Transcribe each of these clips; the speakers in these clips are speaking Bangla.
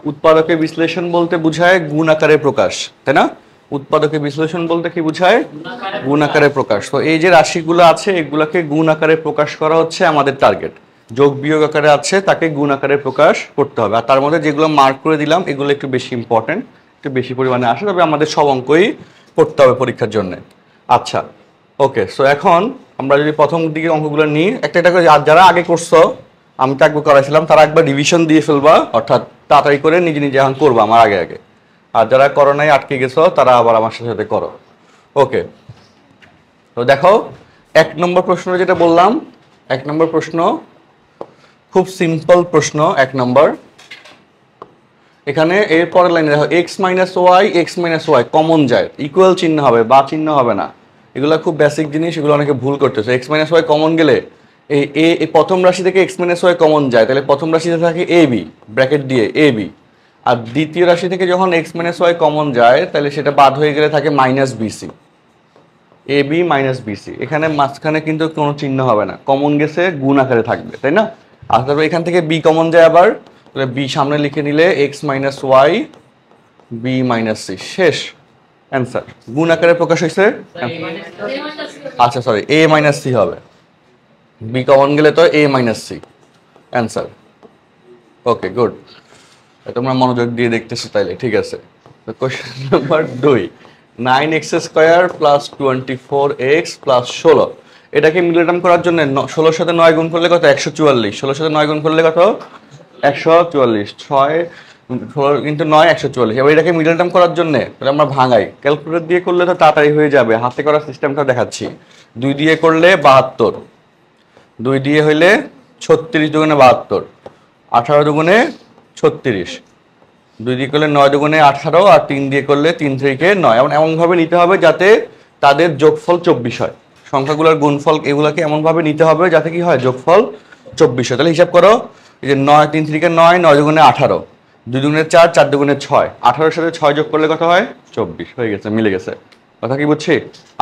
উৎপাদকের বিশ্লেষণ বলতে বোঝায় গুণ আকারে প্রকাশ, তাই না? উৎপাদকের বিশ্লেষণ বলতে কি বোঝায়? গুণ আকারে প্রকাশ। তো এই যে রাশিগুলো আছে এগুলাকে গুণ আকারে প্রকাশ করা হচ্ছে আমাদের টার্গেট। যোগ বিয়োগ আকারে আছে তাকে গুণ আকারে প্রকাশ করতে হবে। আর তার মধ্যে যেগুলো মার্ক করে দিলাম এগুলো একটু বেশি ইম্পর্টেন্ট, একটু বেশি পরিমাণে আসে, তবে আমাদের সব অঙ্কই করতে হবে পরীক্ষার জন্য। আচ্ছা, ওকে। সো এখন আমরা যদি প্রথম দিকে অঙ্কগুলো নিই একটা একটা করে, যারা আগে করছো আমি তো একবার করাইছিলাম তারা একবার রিভিশন দিয়ে ফেলবা, অর্থাৎ তাড়াতাড়ি করে নিজে নিজে এখন করবো আমার আগে আগে। আর যারা করোনায় আটকে গেছো তারা আবার আমার সাথে সাথে করো। ওকে, তো দেখো 1 নম্বর প্রশ্ন যেটা বললাম, 1 নম্বর প্রশ্ন খুব সিম্পল প্রশ্ন। 1 নম্বর, এখানে এর পরের লাইনে দেখো এক্স মাইনাস ওয়াই কমন যায়, ইকুয়াল চিহ্ন হবে বা চিহ্ন হবে না। এগুলো খুব বেসিক জিনিস, এগুলো অনেকে ভুল করতেছে। এক্স মাইনাস ওয়াই কমন গেলে এই প্রথম রাশি থেকে এক্স মাইনাস ওয়াই কমন যায়, তাহলে প্রথম রাশিতে থাকে এ বি, ব্র্যাকেট দিয়ে এ বি। আর দ্বিতীয় রাশি থেকে যখন এক্স মাইনাস ওয়াই কমন যায় তাহলে সেটা বাদ হয়ে গেলে থাকে minus BC, A B minus BC. এখানে মাঝখানে কিন্তু কোনো চিহ্ন হবে না, কমন গেছে গুণ আকারে থাকবে, তাই না? আর তারপর এখান থেকে বি কমন যায় আবার, তাহলে বি সামনে লিখে নিলে x minus y b minus c, শেষ অ্যান্সার। গুণ আকারে প্রকাশ হয়েছে। আচ্ছা সরি, এ মাইনাস সি হবে, বি কমন গেলে তো a minus c answer. Okay good, তোমরা মনোযোগ দিয়ে দেখতেছো তাইলে ঠিক আছে। Question number 2, 9x² plus 24x plus 16, এটাকে মিডল টার্ম করার জন্য 16 সাথে 9 গুণ করলে কত? 144। 16 সাথে 9 গুণ করলে কত? 144। 6 16 ইন্টু 9 144। এবার এটাকে মিডল টার্ম করার জন্য তাহলে আমরা ভাঙাই, ক্যালকুলেটর দিয়ে করলে তো তাড়াতাড়ি হয়ে যাবে, হাতে করার সিস্টেমটা দেখাচ্ছি। 2 দিয়ে করলে 72, 2 দিয়ে হইলে 36 দুগুণে 72, 18 দুগুণে 36, 2 দিয়ে করলে 9 দুগুণে 18, আর 3 দিয়ে করলে 3 থেকে 9। এমনভাবে নিতে হবে যাতে তাদের যোগফল 24 হয়। সংখ্যাগুলোর গুণফল এগুলোকে এমনভাবে নিতে হবে যাতে কি হয়? যোগফল 24 হয়। তাহলে হিসাব করো, এই যে 9 3 থেকে 9, 9 দুগুণে 18, 2 দুগুণে 4, 4 দুগুণে 6, 18 সাথে 6 যোগ করলে কত হয়? 24 হয়ে গেছে, মিলে গেছে। কথা কি বুঝছি?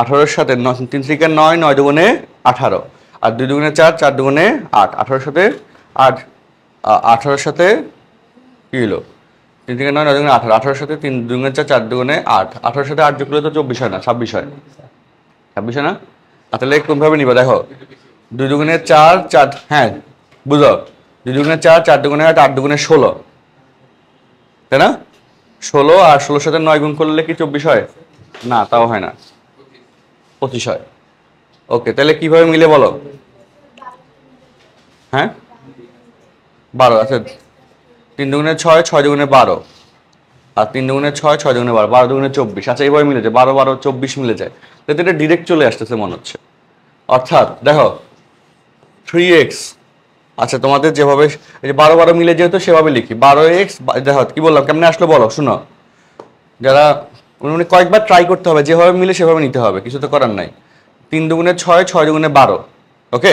18 সাথে 3 থেকে 9, 9 দুগুণে 18, আর 2 দুগুণে 4, 4 দুগুণে 8, 18 সাথে 8, 18 সাথে কি হলো? 3 থেকে 9, 9 দুগুণে 18, 18 সাথে 3 দুগুণে 4, 4 দুগুণে 8, 18 সাথে 8 যোগ করলে তো 24 হয় না, 26 হয়। 26 হয় না? তাহলে কোনভাবে নিবা দেখো, 2 দুগুণে 4, 4, হ্যাঁ বুঝো, 2 দুগুণে 4, 4 দুগুণে 8, 8 দুগুণে 16, তাই না? 16, আর 16 সাথে 9 গুণ করলে কি 24 হয়? না, তাও হয় না, 25 হয়। ওকে, তাহলে কিভাবে মিলে বলো? হ্যাঁ 12, আচ্ছা 3 দুগুণে 6, 6 দুগুণে 12, আর 3 দুগুণে 6, 6 দুগুণে 12, 12 দুগুণে 24। আচ্ছা এইভাবে মিলে যায়, 12 12 24 মিলে যায়। তাহলে এটা ডিরেক্ট চলে আসতেছে মনে হচ্ছে। অর্থাৎ দেখো 3x, আচ্ছা তোমাদের যেভাবে এই যে 12 12 মিলে যেহেতু সেভাবে লিখি, 12x দেখো কি বললাম, কেমনে আসলো বলো, শুনো। যারা উনি কয়েকবার ট্রাই করতে হবে, যেভাবে মিলে সেভাবে নিতে হবে, কিছু তো করার নাই। 3 দুগুণে 6, 6 দুগুণে 12, ওকে,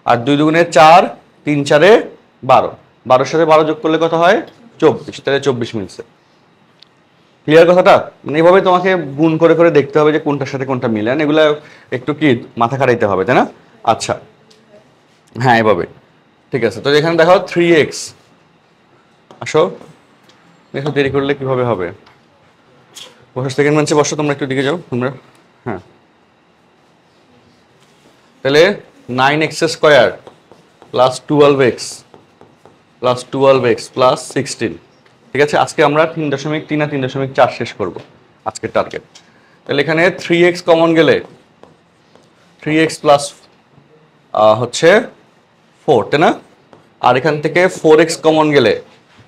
আর 2 দুগুণে 4, 3 4-এ 12, 12 সাথে 12 যোগ করলে কত হয়? 24, তাহলে 24 মিলছে। ক্লিয়ার কথাটা? মানে এইভাবে তোমাকে গুণ করে করে দেখতে হবে যে কোনটার সাথে কোনটা মিলে, এগুলা একটু কি মাথা খাটাইতে হবে, তাই না? আচ্ছা হ্যাঁ এভাবে ঠিক আছে। তো এখানে দেখো 3x, আসো দেখো দেরি করলে কিভাবে হবে। বসো, সেকেন্ড বেঞ্চে বসো, তোমরা একটু দিকে যাও তোমরা। হ্যাঁ, তাহলে 9x² plus 12x plus 12x plus 16, ঠিক আছে। আজকে আমরা 3.3 আর 3.4 শেষ করব আজকের টার্গেট। তাহলে এখানে 3x কমন গেলে 3x প্লাস হচ্ছে 4, তাই না? আর এখান থেকে 4x কমন গেলে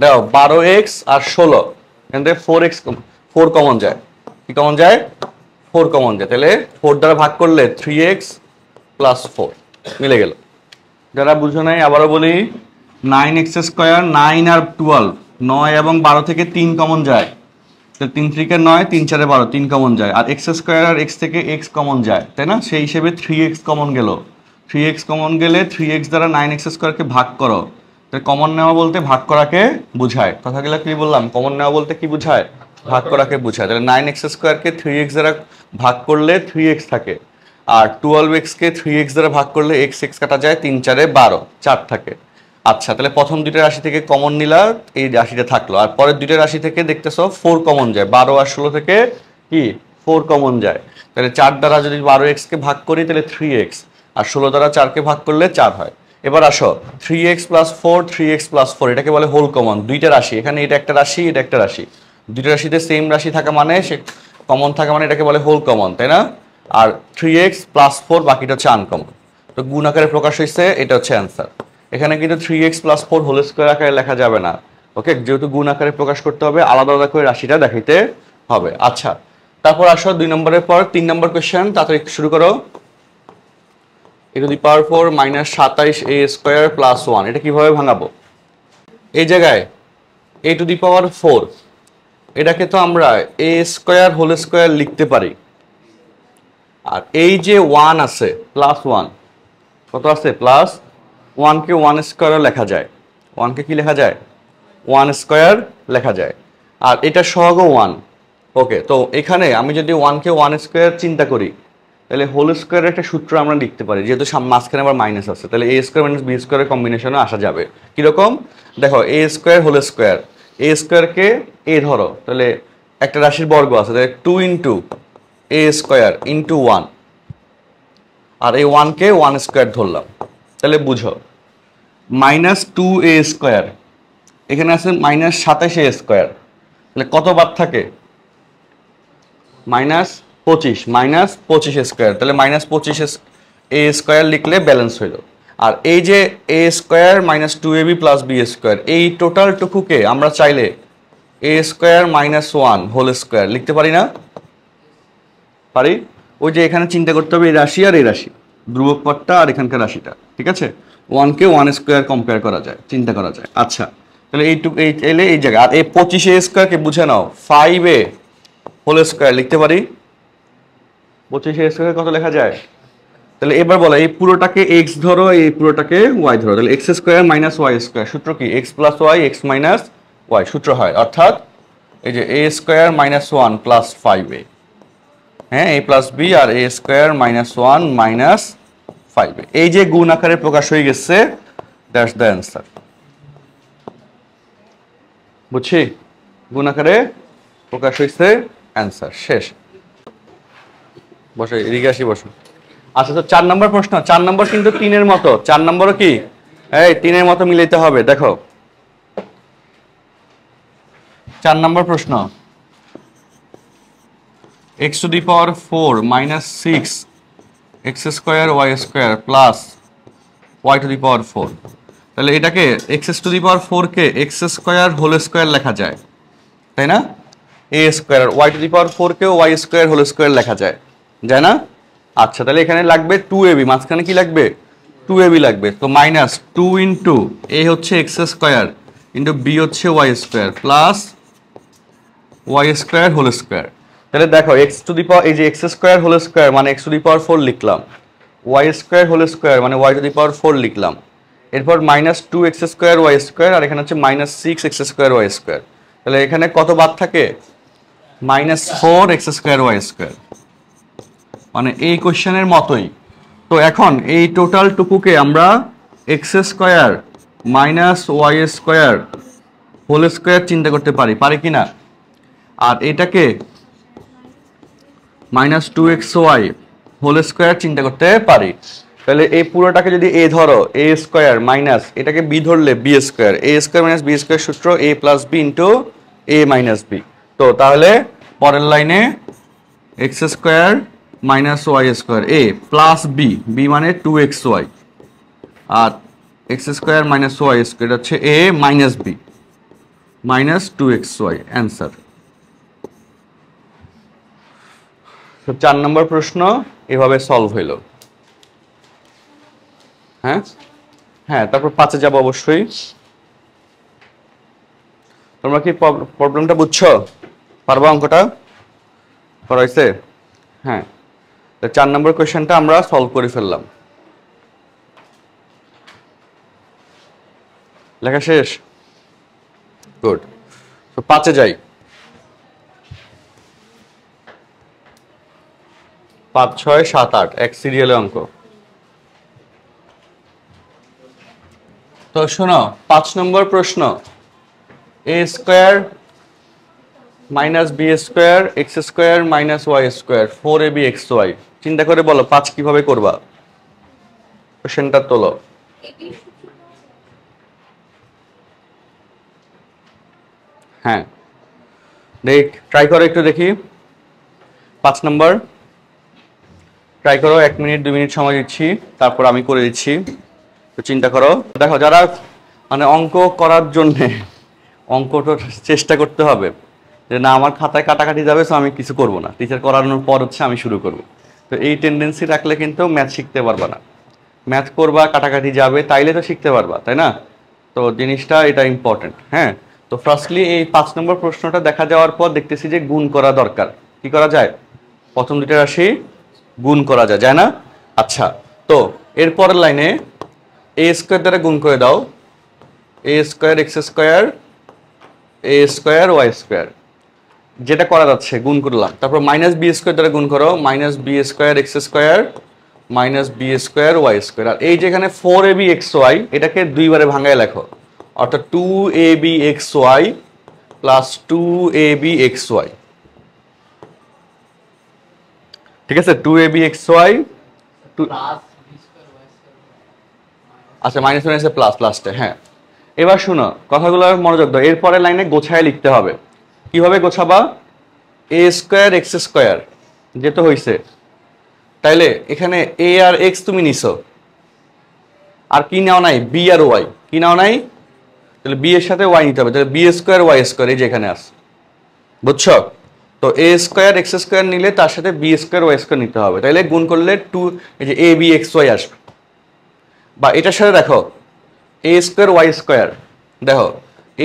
দেখো 12x আর 16, এখান থেকে 4 কমন যায়। কি কমন যায়? 4 কমন যায়। তাহলে 4 দ্বারা ভাগ করলে 3x প্লাস 4 মিলে গেল। যারা বুঝো নাই আবারও বলি, 9x², 9 আর 12, 9 এবং 12 থেকে 3 কমন যায়, 3 3 9, 3 4 12, 3 কমন যায়। আর x² আর x থেকে x কমন যায়, তাই না? সেই হিসেবে 3x কমন গেল। 3x কমন গেলে 3x দ্বারা 9x² ভাগ করো। কমন নেওয়া বলতে ভাগ করাকে বোঝায়। কথাগুলো কি বললাম? কমন নেওয়া বলতে কি বোঝায়? ভাগ করাকে বোঝায়। তাহলে 9x² কে 3x দ্বারা ভাগ করলে 3x থাকে, আর 12x কে 3x দ্বারা ভাগ করলে x x কাটা যায়, 3 4-এ 12, 4 থাকে। আচ্ছা, তাহলে প্রথম দুইটা রাশি থেকে কমন নিলা, এই রাশিটা থাকলো। আর পরের দুইটা রাশি থেকে দেখতেছো 4 কমন যায়, 12 আর 16 থেকে কি 4 কমন যায়। তাহলে 4 দ্বারা যদি 12x কে ভাগ করি তাহলে 3x, আর 16 দ্বারা 4 কে ভাগ করলে 4 হয়। এবার আসো 3x + 4, 3x + 4 এটাকে বলে হোল কমন। দুইটা রাশি, এখানে এটা একটা রাশি, এটা একটা রাশি, দুইটা রাশিতে সেম রাশি থাকা মানে সে কমন থাকা মানে এটাকে বলে হোল কমন, তাই না? আর 3x + 4 বাকিটা হচ্ছে আনকমন। তো গুণ আকারে প্রকাশ হয়েছে, এটা হচ্ছে অ্যান্সার। এখানে কিন্তু 3x + 4 হোল স্কয়ার আকারে লেখা যাবে না, ওকে? যেহেতু গুণ আকারে প্রকাশ করতে হবে, আলাদা আলাদা করে রাশিটা দেখাইতে হবে। আচ্ছা, তারপর আসো 2 নম্বরের পর 3 নম্বর কোশ্চেন, তাড়াতাড়ি শুরু করো। a to the power 4 - 27a² + 1 এটা কিভাবে ভাঙাবো? এই জায়গায় a টু দি পাওয়ার 4 এটাকে তো আমরা a² হোল স্কয়ার লিখতে পারি। আর এই যে 1 আছে +1, কত আছে +1 কে 1 স্কয়ারও লেখা যায়। 1 কে কি লেখা যায়? 1 স্কয়ার লেখা যায়। আর এটা সহগও 1, ওকে? তো এখানে আমি যদি 1 কে 1 স্কয়ার চিন্তা করি তাহলে হোল স্কয়ারের একটা সূত্র আমরা লিখতে পারি, যেহেতু মাঝখানে আবার মাইনাস আছে, তাহলে a² - b² কম্বিনেশনে আসা যাবে। কিরকম দেখো, a² whole square, a² K a ধরো, তাহলে একটা রাশির বর্গ আছে, তাহলে 2 * a² * 1, আর এই 1 কে 1 স্কয়ার ধরলাম। তাহলে বুঝো -2a², এখানে আছে -27a², তাহলে কত বাদ থাকে? -25 তাহলে -25a² লিখলে ব্যালেন্স হইল। আর এই যে a² - 2ab + b² এই টোটাল টুকুকে আমরা চাইলে a² - 1 হোল স্কয়ার লিখতে পারি না? পারি। ওই যে এখানে চিন্তা করতে হবে এই রাশি আর এই রাশি, ধ্রুবক পদটা আর এখানকার রাশিটা, ঠিক আছে? 1 কে 1 স্কয়ার কম্পেয়ার করা যায়, চিন্তা করা যায়। আচ্ছা, তাহলে এইটুকু এলে এই জায়গা, আর এই 25a² কে বুঝে নাও 5a হোল স্কয়ার লিখতে পারি। 25a² কত লেখা যায়? তাহলে এবার বলো, এই পুরোটাকে x ধরো, এই পুরোটাকে y ধরো, তাহলে x² - y², সূত্র কি? x + y, x - y সূত্র হয়। অর্থাৎ এই যে a² - 1 + 5a, হ্যাঁ, a + b R a² - 1 - 5a, এই যে গুণ আকারে প্রকাশ হয়ে গেছে, দ্যাটস দ্য অ্যান্সার। বুঝছি? গুণ আকারে প্রকাশ হয়েছে, অ্যান্সার শেষ। বসো, এদিকে আসি, বসো। আচ্ছা, তো 4 নম্বর প্রশ্ন, 4 নম্বর কিন্তু 3-এর মতো, 4 নম্বরও কি এই 3-এর মতো মিলাইতে হবে। দেখো 4 নম্বর প্রশ্ন, x to the power 4 - 6 x² y² plus y to the power 4, তাহলে এটাকে x টু দি পাওয়ার 4 কে x² হোল স্কয়ার লেখা যায়, তাই না? a² R y to the power 4 কেও y² হোল স্কয়ার লেখা যায়, যায় না? আচ্ছা, তাহলে এখানে লাগবে 2ab, মাঝখানে কি লাগবে? 2ab লাগবে। তো -2 * a হচ্ছে x² ইন্টু b হচ্ছে y² plus y² whole square. তাহলে দেখো x টু দি পাওয়ার, এই যে x² হোল স্কয়ার মানে x টু দি পাওয়ার 4 লিখলাম, y² হোল স্কয়ার মানে y টু দি পাওয়ার 4 লিখলাম, এরপর -2x² y², আর এখানে হচ্ছে -6x² y²। তাহলে এখানে কত বাদ থাকে? -4x² y², মানে এই কোশ্চেনের মতোই। তো এখন এই টোটাল টুকুকে আমরা x² - y² হোল স্কয়ার চিন্তা করতে পারি, পারি কি না? আর এটাকে -2xy হোল স্কয়ার চিন্তা করতে পারি। তাহলে এই পুরোটাকে যদি a ধরো, a² মাইনাস এটাকে b ধরলে b², a² - b² সূত্র a + b * a - b। তো তাহলে পরের লাইনে x² - y² a plus b, b মানে 2xy, আর x² - y² হচ্ছে a - b -2xy, অ্যান্সার। তো 4 নম্বর প্রশ্ন এভাবে সলভ হইল। হ্যাঁ হ্যাঁ, তারপর 5-এ যাব অবশ্যই। তোমরা কি প্রবলেমটা বুঝছো? পারবা অঙ্কটা? করা হয়েছে? হ্যাঁ, তো 4 নম্বর কোয়েশ্চেনটা আমরা সলভ করে ফেললাম। লেখা শেষ? গুড। তো 5-এ যাই। 5, 6, 7, 8 এক সিরিয়ালে অঙ্ক। তো শোনো 5 নম্বর প্রশ্ন, a square minus B square X square minus Y square 4ab xy। চিন্তা করে বলো 5 কিভাবে করবা, কোশ্চেনটা তোলো। হ্যাঁ ট্রাই করো একটু দেখি। 5 নম্বর ট্রাই করো, 1 মিনিট 2 মিনিট সময় দিচ্ছি, তারপর আমি করে দিচ্ছি। তো চিন্তা করো, দেখো যারা মানে অঙ্ক করার জন্যে অঙ্কটা চেষ্টা করতে হবে যে না আমার খাতায় কাটাকাটি যাবে, তো আমি কিছু করব না, টিচার করানোর পর হচ্ছে আমি শুরু করব। তো এই টেন্ডেন্সি রাখলে কিন্তু ম্যাথ শিখতে পারবা না। ম্যাথ করবা, কাটাকাটি যাবে, তাইলে তো শিখতে পারবা, তাই না? তো জিনিসটা এটা ইম্পর্টেন্ট। হ্যাঁ, তো ফার্স্টলি এই 5 নম্বর প্রশ্নটা দেখা যাওয়ার পর দেখতেছি যে গুণ করা দরকার। কি করা যায়? প্রথম দুটো রাশি গুণ করা যায়, যায় না? আচ্ছা, তো এরপরের লাইনে এ স্কোয়ার দ্বারা গুণ করে দাও, এ স্কোয়ার এক্স স্কোয়ার এ স্কোয়ার ওয়াই স্কোয়ার, যেটা করা যাচ্ছে গুণ করলাম। তারপর মাইনাস বি স্কোয়ার দ্বারা গুণ করো, minus B square x square minus B square y square. আর এই যেখানে 4ab xy এটাকে দুইবারে ভাঙায় লেখো, অর্থাৎ 2ab xy plus 2ab xy। ঠিক আছে, 2ab xy আচ্ছা মাইনাস মাইনাসে প্লাস লাস্টে। হ্যাঁ, এবার শোনো কথাগুলো মনোযোগ দাও, এরপরের লাইনে গোছায় লিখতে হবে। কিভাবে গোছাবা? এ স্কোয়ার এক্স স্কোয়ার যেটা হয়েছে, তাইলে এখানে এ আর এক্স তুমি নিছো, আর কি নাও নাই? বি আর ওয়াই। কি নাও নাই? তাহলে বি এর সাথে ওয়াই নিতে হবে, তাহলে বি স্কোয়ার ওয়াই স্কোয়ার এই যে এখানে আছে, বুঝছো? তো এ স্কোয়ার এক্স স্কোয়ার নিলে তার সাথে বি স্কোয়ার ওয়াই স্কোয়ার নিতে হবে, তাইলে গুণ করলে 2 এই যে এ বি এক্স ওয়াই আসবে। বা এটার সাথে দেখো এ স্কোয়ার ওয়াই স্কোয়ার, দেখো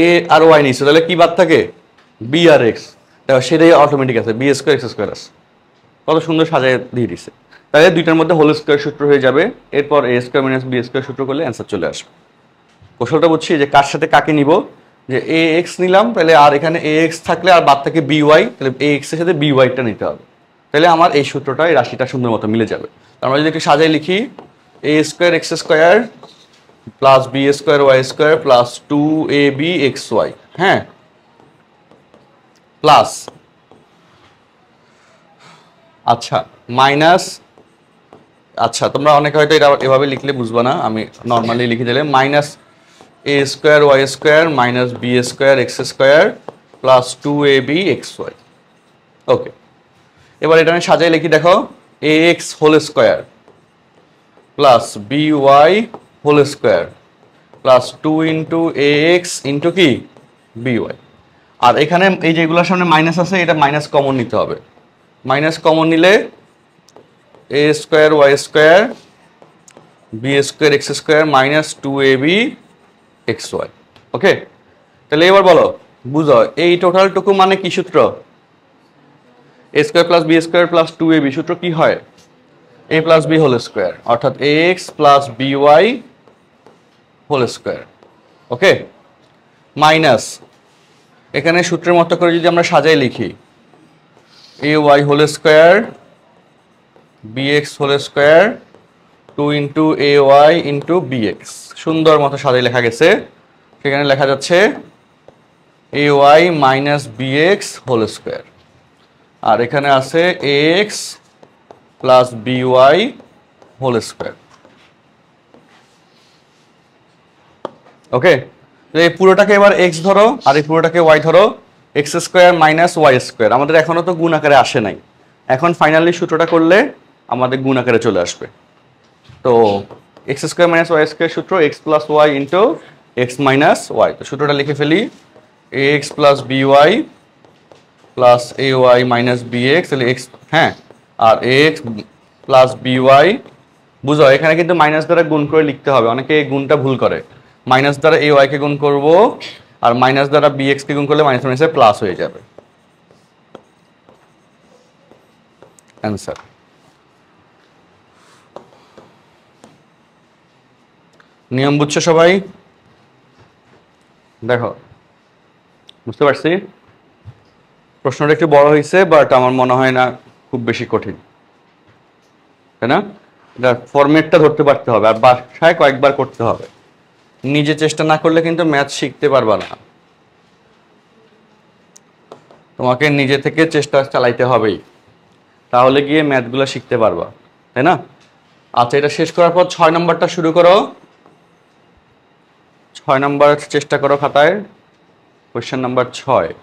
এ আর ওয়াই নিচ্ছে, তাহলে কি বাদ থাকে? বি আর এক্স। দেখো সেটাই অটোমেটিক আছে, বি স্কোয়ার এক্স স্কোয়ার আছে। কত সুন্দর সাজায় দিয়ে দিছে। তাহলে দুইটার মধ্যে হোল স্কোয়ার সূত্র হয়ে যাবে, এরপর এ স্কোয়ার মাইনাস বি স্কোয়ার সূত্র করলে অ্যান্সার চলে আসবে। কৌশলটা বুঝছি যে কার সাথে কাকে নিব, যে এ এক্স নিলাম, তাহলে আর এখানে এ এক্স থাকলে আর বাদ থাকে বি ওয়াই, তাহলে এ এক্স এর সাথে বি ওয়াইটা নিতে হবে, তাহলে আমার এই সূত্রটা এই রাশিটা সুন্দর মতো মিলে যাবে। আমরা যদি একটু সাজাই লিখি, a square x square plus B square y square plus 2ab xy। হ্যাঁ, প্লাস আচ্ছা মাইনাস, আচ্ছা তোমরা অনেকে হয়তো এটা এভাবে লিখলে বুঝবা না, আমি নর্মালি লিখে দিলে minus a square y square minus B square x square plus 2ab xy। Okay, এবার এটা আমি সাজাই লিখি, দেখো a x whole square plus b y whole square plus 2 into a x into কি বি ওয়াই। আর এখানে এই যেগুলোর সামনে মাইনাস আছে, এটা মাইনাস কমন নিতে হবে। মাইনাস কমন নিলে a square y square b square x square minus 2ab xy। Okay, তাহলে এবার বলো বুঝো এই টোটালটুকু মানে কি সূত্র? A square plus B square plus 2ab সূত্র কি হয়? A plus B whole square, অর্থাৎ a x plus b y whole square. Okay, minus এখানে সূত্রের মতো করে যদি আমরা সাজাই লিখি, a y whole square b x whole square 2 into a Y into b x, সুন্দর মতো সাজাই লেখা গেছে। সেখানে লেখা যাচ্ছে a y minus b x whole square, আর এখানে আছে a x plus b y whole square. Okay, এই পুরোটাকে এবার এক্স ধরো আর এই পুরোটাকে ওয়াই ধরো, x square minus Y square. আমাদের এখনো তো গুণ আকারে আসে নাই, এখন ফাইনালি সূত্রটা করলে আমাদের গুণ আকারে চলে আসবে। তো x square minus Y square সূত্র x plus y into x minus y. তো সূত্রটা লিখে ফেলি, a x plus b y plus a y minus b x, তাহলে এক্স, হ্যাঁ, আর a x plus b y. বুঝো এখানে কিন্তু মাইনাস দ্বারা গুণ করে লিখতে হবে, অনেকে এই গুণটা ভুল করে। মাইনাস দ্বারা এ ওয়াই কে গুণ করব, আর মাইনাস দ্বারা বি এক্স কে গুণ করলে মাইনাস মাইনাসে প্লাস হয়ে যাবে। অ্যান্সার। নিয়ম বুঝছো সবাই? দেখো বুঝতে পারছি, প্রশ্নটা একটু বড় হয়েছে, বাট আমার মনে হয় না খুব বেশি কঠিন, তাই না? ফরম্যাটটা ধরতে পারতে হবে আর বাসায় কয়েকবার করতে হবে। নিজে চেষ্টা না করলে কিন্তু ম্যাথ শিখতে পারবা না, তোমাকে নিজে থেকে চেষ্টা চালাইতে হবেই, তাহলে গিয়ে ম্যাথগুলো শিখতে পারবা, তাই না? আচ্ছা, এটা শেষ করার পর 6 নম্বরটা শুরু করো। 6 নম্বর চেষ্টা করো খাতায়, কোয়েশ্চেন নাম্বার 6।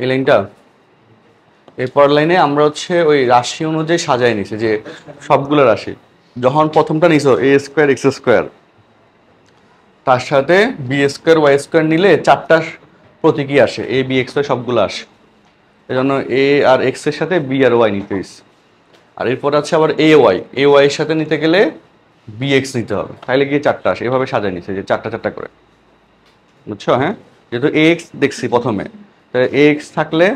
এই লাইনটা, এরপর লাইনে আমরা হচ্ছে ওই রাশি অনুযায়ী সাজাই নিছি, যে সবগুলো রাশি যখন প্রথমটা নিছো এ স্কোয়ার এক্স স্কোয়ার, তার সাথে বি স্কোয়ার ওয়াই স্কোয়ার নিলে 4টা প্রতীকী আসে, এ বি এক্স ওয়াই সবগুলো আসে, এই জন্য এ আর এক্স এর সাথে বি আর ওয়াই নিতে হয়েছে। আর এরপর আছে আবার এ ওয়াই এর সাথে নিতে গেলে বি এক্স নিতে হবে, তাইলে গিয়ে 4টা আসে, এভাবে সাজাই নিছে যে 4টা করে, বুঝছো? হ্যাঁ, যেহেতু এ এক্স দেখছি প্রথমে, তাহলে এ এক্স থাকলে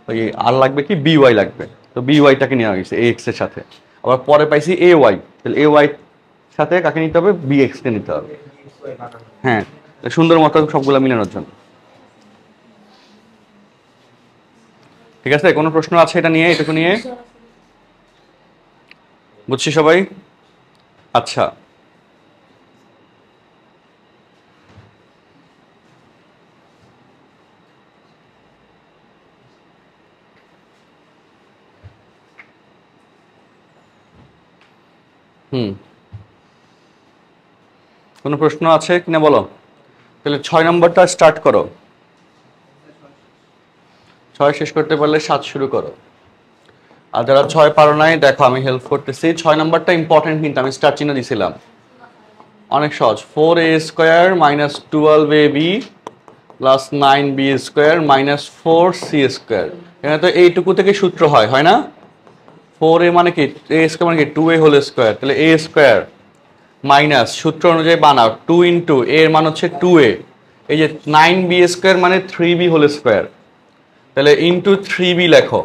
ওই আর লাগবে কি বি ওয়াই লাগবে, তো বি ওয়াইটাকে নেওয়া গেছে এ এক্স এর সাথে। আবার পরে পাইছি এ ওয়াই, তাহলে এ ওয়াই সাথে কাকে নিতে হবে, বি এক্স কে নিতে হবে। হ্যাঁ, সুন্দর মতো সবগুলো মিলানোর জন্য। ঠিক আছে, কোনো প্রশ্ন আছে এটা নিয়ে, এটুকু নিয়ে? বুঝছি সবাই? আচ্ছা, কোনো প্রশ্ন আছে কিনা বলো। তাহলে 6 নম্বরটা স্টার্ট করো, 6 শেষ করতে পারলে 7 শুরু করো। আর যারা 6 পারো নাই, দেখো আমি হেল্প করতেছি। 6 নম্বরটা ইম্পর্টেন্ট, কিন্তু আমি স্টার চিহ্ন দিছিলাম। অনেক সহজ, 4a square minus 12ab plus 9b square minus 4c square. এখানে তো এইটুকু থেকে সূত্র হয় না? 4a মানে কি, a স্কোয়ার মানে কি 2a হোল স্কোয়ার, তাহলে a স্কোয়ার মাইনাস সূত্র অনুযায়ী বানাও 2 ইন্টু এর মান হচ্ছে 2a, এই যে 9b স্কোয়ার মানে 3b হোল স্কোয়ার, তাহলে ইন্টু 3b লেখো,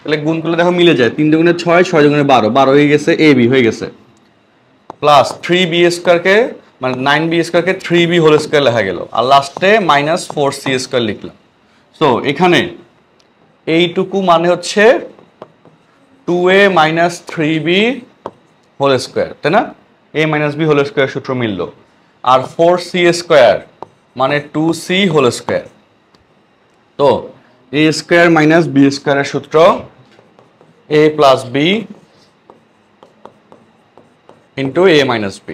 তাহলে গুণ করলে দেখো মিলে যায়, 3 দুগুণে 6, 6 দুগুণে 12, 12 হয়ে গেছে, ab হয়ে গেছে, প্লাস 3b স্কোয়ারকে মানে 9b স্কোয়ারকে 3b হোল স্কোয়ার লেখা গেল, আর লাস্টে মাইনাস 4c স্কোয়ার লিখলাম। সো এখানে এইটুকু মানে হচ্ছে 2a minus 3b whole square, তাই না? a minus b whole square সূত্র মিলল। আর 4c স্কোয়ার মানে 2c হোল স্কোয়ার। তো a স্কোয়ার মাইনাস b স্কোয়ারের সূত্র a plus b into a minus b,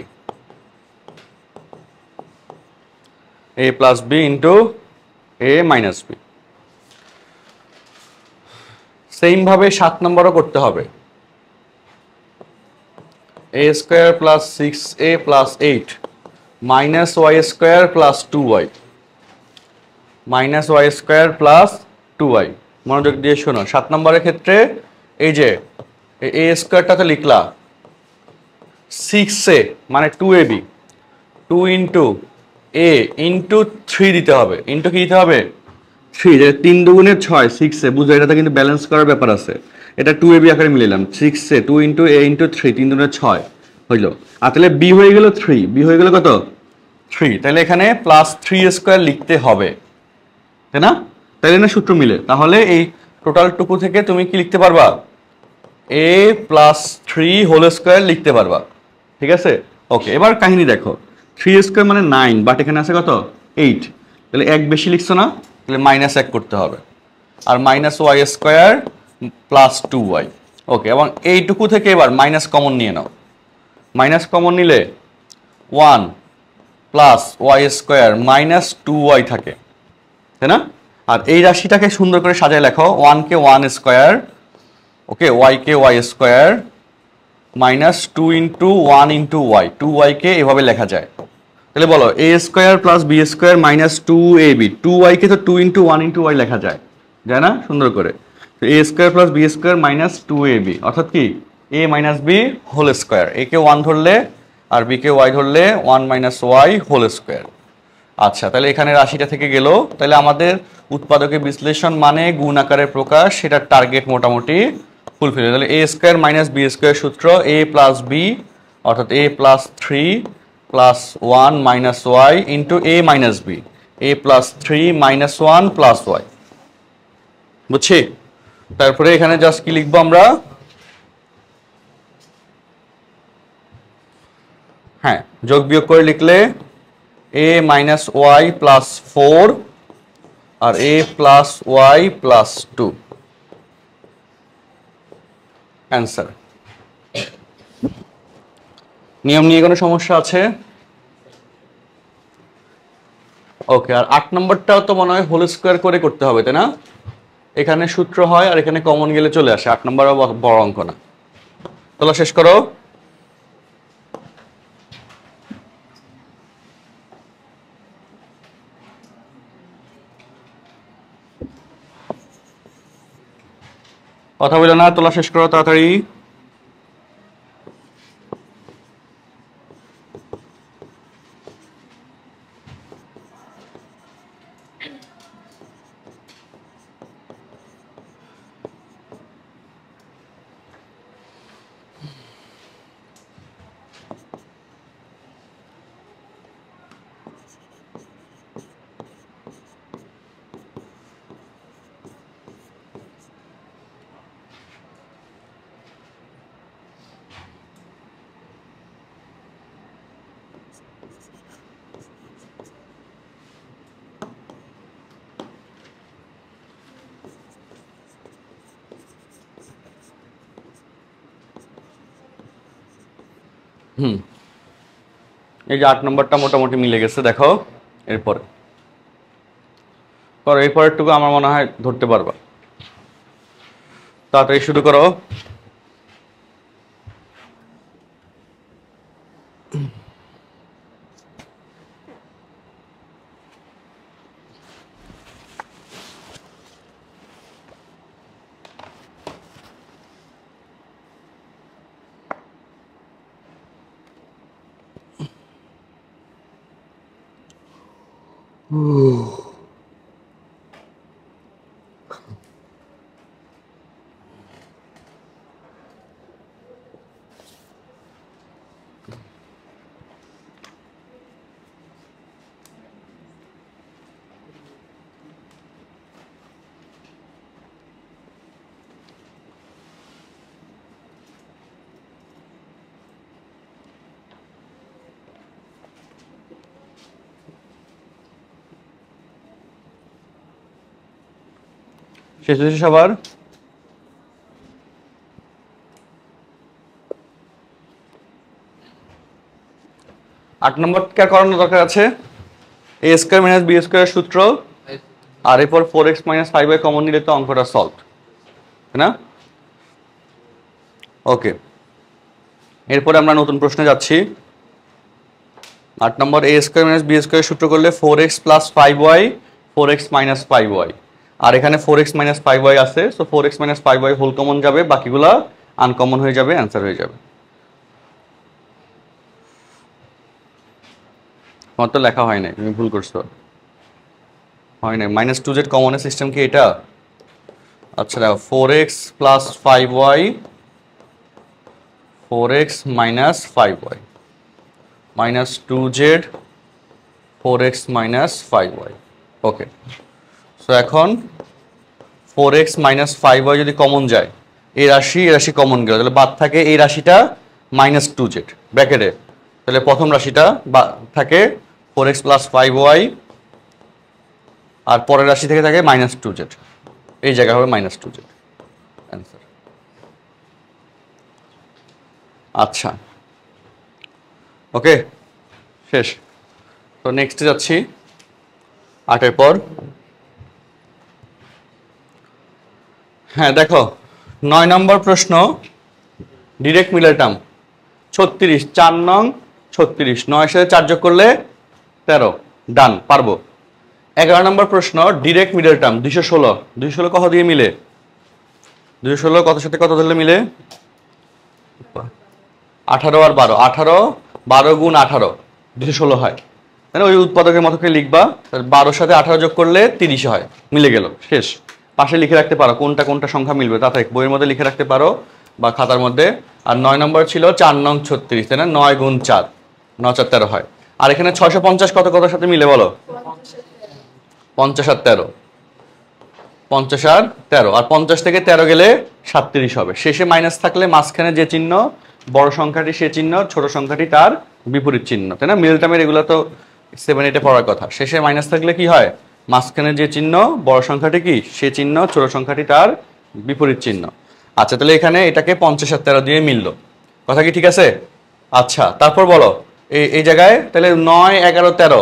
a plus b into a minus b। Same ভাবে 7 নম্বরও করতে হবে, a square plus 6a plus 8 minus Y square plus 2y minus Y square plus 2y। মনোযোগ দিয়ে শোনো, 7 নম্বরের ক্ষেত্রে এই যে a স্কোয়ারটাতে লিখলা 6a মানে 2ab, 2 ইন্টু a ইন্টু 3 দিতে হবে, ইন্টু কি দিতে হবে 3, যে 3 দুগুণে 6, 6a, বুঝো এটাতে কিন্তু ব্যালেন্স করার ব্যাপার আছে, এটা 2ab আকারে মিলালাম, 6a 2 ইন্টু a ইন্টু 3, 3 দুগুণে 6 হইল। আর তাহলে b হয়ে গেল 3, b হয়ে গেল কত 3, তাহলে এখানে প্লাস 3 স্কোয়ার লিখতে হবে, তাই না? তাইলে না সূত্র মিলে, তাহলে এই টোটাল টুকু থেকে তুমি কি লিখতে পারবা, a প্লাস 3 হোল স্কোয়ার লিখতে পারবা। ঠিক আছে, ওকে। এবার কাহিনী দেখো, 3 স্কোয়ার মানে 9, বাট এখানে আছে কত 8, তাহলে 1 বেশি লিখছো না, তাহলে মাইনাস 1 করতে হবে, আর minus Y square plus 2y। Okay, এবং এইটুকু থেকে এবার মাইনাস কমন নিয়ে নাও, মাইনাস কমন নিলে 1 plus Y square minus 2y থাকে, তাই না? আর এই রাশিটাকে সুন্দর করে সাজায় লেখো, 1 কে 1 স্কোয়ার, ওকে, ওয়াই কে y square minus 2 into 1 into y, 2y কে এভাবে লেখা যায়। তাহলে বলো a square plus B square minus 2ab, 2y কে তো 2 ইন্টু 1 ইন্টু ওয়াই লেখা যায়, যায় না সুন্দর করে? তো a square plus B square minus 2ab, অর্থাৎ কি a minus B whole square, a কে 1 ধরলে আর b কে y ধরলে 1 মাইনাস ওয়াই হোল স্কোয়ার। আচ্ছা, তাহলে এখানে রাশিটা থেকে গেল, তাহলে আমাদের উৎপাদকের বিশ্লেষণ মানে গুণ আকারের প্রকাশ, সেটার টার্গেট মোটামুটি ফুলফিল। তাহলে a square minus B square সূত্র a প্লাস বি অর্থাৎ a plus 3 plus 1 minus Y into a minus B, a plus 3 minus 1 plus Y. বুঝছি? তারপরে এখানে জাস্ট কি লিখবো আমরা, হ্যাঁ যোগ বিয়োগ করে লিখলে a মাইনাস ওয়াই প্লাস 4 আর a plus Y plus 2 answer. নিয়ম নিয়ে কোনো সমস্যা আছে? ওকে, আর 8 নম্বরটাও তো মনে হয় হোল স্কোয়ার করে করতে হবে, তাই না? এখানে সূত্র হয় আর এখানে কমন গেলে চলে আসে। 8 নম্বরও বড় অঙ্ক না। তাহলে শেষ করো। কথা বলে না, তোলা শেষ করো তাড়াতাড়ি। এই যে 8 নম্বরটা মোটামুটি মিলে গেছে, দেখো। এরপরে করো, এরপরেরটুকু আমার মনে হয় ধরতে পারবা। তাড়াতাড়ি শুরু করো। শেষ হয়েছে সবার? আট নম্বর কি আর করানোর দরকার আছে? এ স্কোয়ার মাইনাস বি স্কোয়ার সূত্র, আর এরপর 4x মাইনাস 5y কমন নিলে তো অঙ্কটা সলভ, তাই না? ওকে, এরপরে আমরা নতুন প্রশ্নে যাচ্ছি। 8 নম্বর, এ স্কোয়ার মাইনাস বি স্কোয়ার সূত্র করলে 4x plus 5y 4x minus 5y, আর এখানে 4x মাইনাস 5y আছে, so 4x minus 5y whole common যাবে, বাকিগুলা আনকমন হয়ে যাবে, অ্যান্সার হয়ে যাবে। তোমার তো লেখা হয় নাই, তুমি ভুল করছো। হয় নাই, মাইনাস 2z কমনের সিস্টেম কি এটা? আচ্ছা দেখো, 4x plus 5y 4x minus 5y minus 2z 4x minus 5y। ওকে, সো এখন 4x মাইনাস 5y যদি কমন যায়, এই রাশি কমন গেল, তাহলে বাদ থাকে এই রাশিটা মাইনাস 2z ব্র্যাকেটে, তাহলে প্রথম রাশিটা থাকে 4x প্লাস 5y, আর পরের রাশি থেকে থাকে মাইনাস 2z, এই জায়গা হবে মাইনাস 2z অ্যান্সার। আচ্ছা ওকে, শেষ। তো নেক্সটে যাচ্ছি 8-এর পর। হ্যাঁ দেখো, 9 নম্বর প্রশ্ন, ডিরেক্ট মিলার টার্ম 36, 4 নং 36, 9 সাথে 4 যোগ করলে 13, ডান, পারবো। 11 নম্বর প্রশ্ন, ডিরেক্ট মিডল টার্ম 216, 216 কত দিয়ে মিলে? 216 কত সাথে কত ধরলে মিলে? 18 আর 12, 18 12 গুণ 18 216 হয়, তাই না? ওই উৎপাদকের মতো করে লিখবা, 12 সাথে 18 যোগ করলে 30 হয়, মিলে গেল, শেষ। পাশে লিখে রাখতে পারো কোনটা কোনটা সংখ্যা মিলবে, তাতে বইয়ের মধ্যে লিখে রাখতে পারো বা খাতার মধ্যে। আর 9 নম্বর ছিল 4 নং 36, তাই না? 9 গুণ 4, 9 4 13 হয়। আর এখানে 650 কত কত সাথে মিলে বলো? 50 আর 13, 50 আর 13, আর 50 থেকে 13 গেলে 37 হবে। শেষে মাইনাস থাকলে মাঝখানে যে চিহ্ন বড় সংখ্যাটি সে চিহ্ন, ছোট সংখ্যাটি তার বিপরীত চিহ্ন, তাই না? মিডল টার্মের এগুলো তো 7 8 পড়ার কথা। শেষে মাইনাস থাকলে কি হয়? মাঝখানে যে চিহ্ন বড় সংখ্যাটি কি সে চিহ্ন, ছোট সংখ্যাটি তার বিপরীত চিহ্ন। আচ্ছা, তাহলে এখানে এটাকে 50 আর 13 দিয়ে মিলল, কথা কি ঠিক আছে? আচ্ছা, তারপর বলো এই জায়গায় তাহলে 9 11 13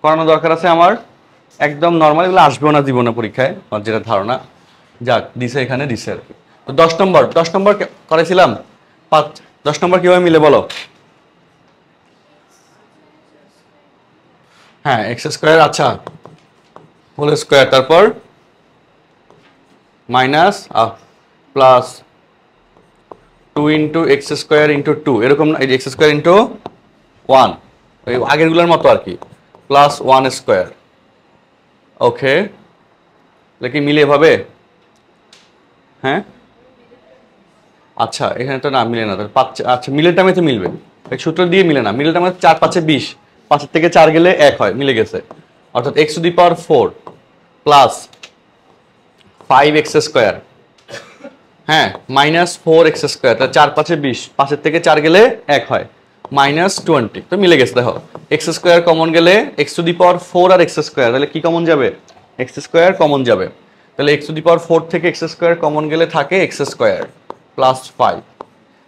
করানো দরকার আছে আমার, একদম নর্মাল, এগুলো আসবেও না জীবনে পরীক্ষায়, আমার যেটা ধারণা। যাক, দিছে এখানে দিছে আর কি। তো 10 নম্বর করেছিলাম 10 নম্বর কিভাবে মিলে বলো? হ্যাঁ, এক্স স্কোয়ার, আচ্ছা হোল স্কোয়ার, তারপর minus plus 2 into x square into 2, এরকম না? এই যে এক্স স্কোয়ার ইন্টু 1, আগেরগুলোর মতো আর কি, প্লাস 1 স্কোয়ার। ওকে, তাহলে কি মিলে এভাবে? হ্যাঁ, আচ্ছা এখানে তো না মিলে না, তাহলে 5, আচ্ছা মিলের টাইমে তো মিলবে, সূত্র দিয়ে মিলে না। মিলের টাইমে 4 5 20, 5 থেকে 4 গেলে 1 হয়, মিলে গেছে। অর্থাৎ x to the power 4 plus 5x square, হ্যাঁ, মাইনাস 4x স্কোয়ার, তাহলে 4 5 20, 5 থেকে 4 গেলে 1 হয়, মাইনাস 20, তো মিলে গেছে। দেখো এক্স স্কোয়ার কমন গেলে এক্স টু দি পাওয়ার 4 আর এক্স স্কোয়ার, তাহলে কি কমন যাবে? এক্স স্কোয়ার কমন যাবে। তাহলে এক্স টু দি পাওয়ার 4 থেকে এক্স স্কোয়ার কমন গেলে থাকে এক্স স্কোয়ার প্লাস 5,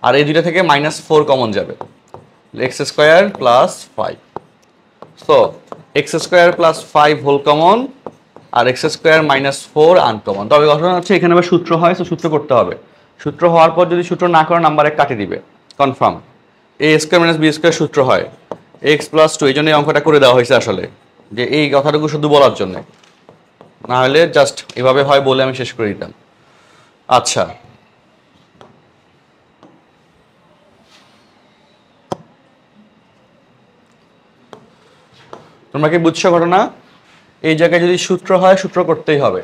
আর এই দুইটা থেকে মাইনাস 4 কমন যাবে, x square plus 5। So x square plus 5 whole common, আর এক্স স্কোয়ার মাইনাস 4 আনকমন। তবে ঘটনা হচ্ছে এখানে আবার সূত্র হয়, তো সূত্র করতে হবে। সূত্র হওয়ার পর যদি সূত্র না করে নাম্বার 1 কাটিয়ে দিবে কনফার্ম। এ স্কোয়ার মাইনাস বি স্কোয়ার সূত্র হয় এক্স প্লাস 2, এই জন্য এই অঙ্কটা করে দেওয়া হয়েছে আসলে, যে এই কথাটুকু শুধু বলার জন্য, না হলে জাস্ট এভাবে হয় বলে আমি শেষ করে দিতাম। আচ্ছা, তোমরা কি বুঝছো ঘটনা? এই জায়গায় যদি সূত্র হয় সূত্র করতেই হবে।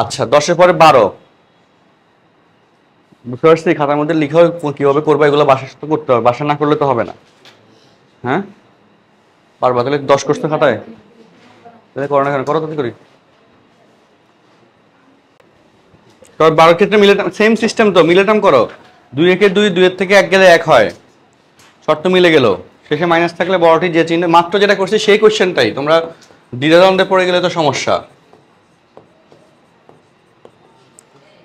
আচ্ছা, 10 পরে 12, বুঝতে পারছি। খাতার মধ্যে লিখে কিভাবে করবা এগুলো বাসার সাথে করতে হবে, বাসা না করলে তো হবে না। হ্যাঁ পারবা? তাহলে 10 করছো খাতায়, তাহলে করো না কেন? করো তাতে করি। তবে 12 ক্ষেত্রে মিলে সেম সিস্টেম, তো মিলে টার্ম করো। 2 একে 2, 2 এর থেকে 1 গেলে 1 হয়, শর্ত মিলে গেল। শেষে মাইনাস থাকলে বড়টি যে চিহ্ন, মাত্র যেটা করছি সেই কোশ্চেনটাই, তোমরা দ্বিধাদ্বন্দ্বে পড়ে গেলে তো সমস্যা।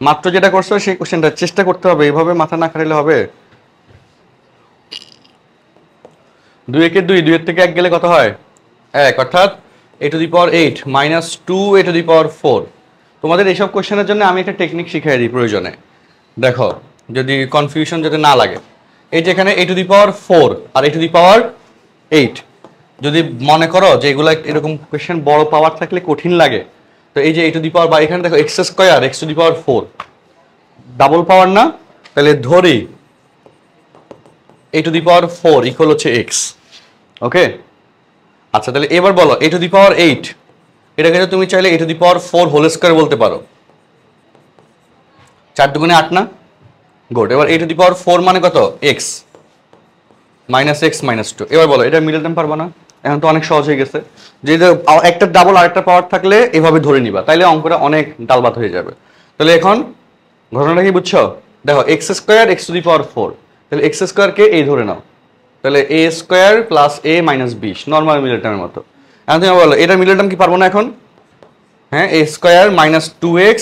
মাত্র যেটা করছো সেই কোশ্চেনটা চেষ্টা করতে হবে, এইভাবে মাথা না খাটাইলে হবে। 2 একে 2, 2 এর থেকে 1 গেলে কত হয়? 1, অর্থাৎ a to the power 8 minus 2 a to the power 4। তোমাদের এইসব কোশ্চেনের জন্য আমি একটা টেকনিক শিখিয়ে দিই প্রয়োজনে, দেখো যদি কনফিউশন যাতে না লাগে। এই যে এখানে a টু দি পাওয়ার 4 আর a টু দি পাওয়ার 8, যদি মনে করো যে এগুলো এরকম কোশ্চেন বড় পাওয়ার থাকলে কঠিন লাগে, তো এই যে a টু দি পাওয়ার, বা এখানে দেখো x square x to the power 4 double পাওয়ার না, তাহলে ধরি a to the power 4 equal হচ্ছে x। ওকে, আচ্ছা তাহলে এবার বলো a টু দি পাওয়ার 8, এটাকে তুমি চাইলে a to the power 4 whole square বলতে পারো। 4 দুগুণে 8 না? গুড। এবার a টু দি পাওয়ার 4 মানে কত? x minus x minus 2। এবার বলো এটা মিডল টার্ম পারবা না? এখন তো অনেক সহজ হয়ে গেছে, যে একটা ডাবল আরেকটা পাওয়ার থাকলে এভাবে ধরে নিবা, তাইলে অঙ্কটা অনেক ডালবাত হয়ে যাবে। তাহলে এখন ঘটনাটা কি বুঝছো? দেখো x square x to the power 4, তাহলে এক্স স্কোয়ারকে এই ধরে নাও, তাহলে a square plus a minus 20, normal middle টার্মের মতো। এখন তুমি বলো এটা মিডল টার্ম কি পারবো না এখন? হ্যাঁ, a square minus 2x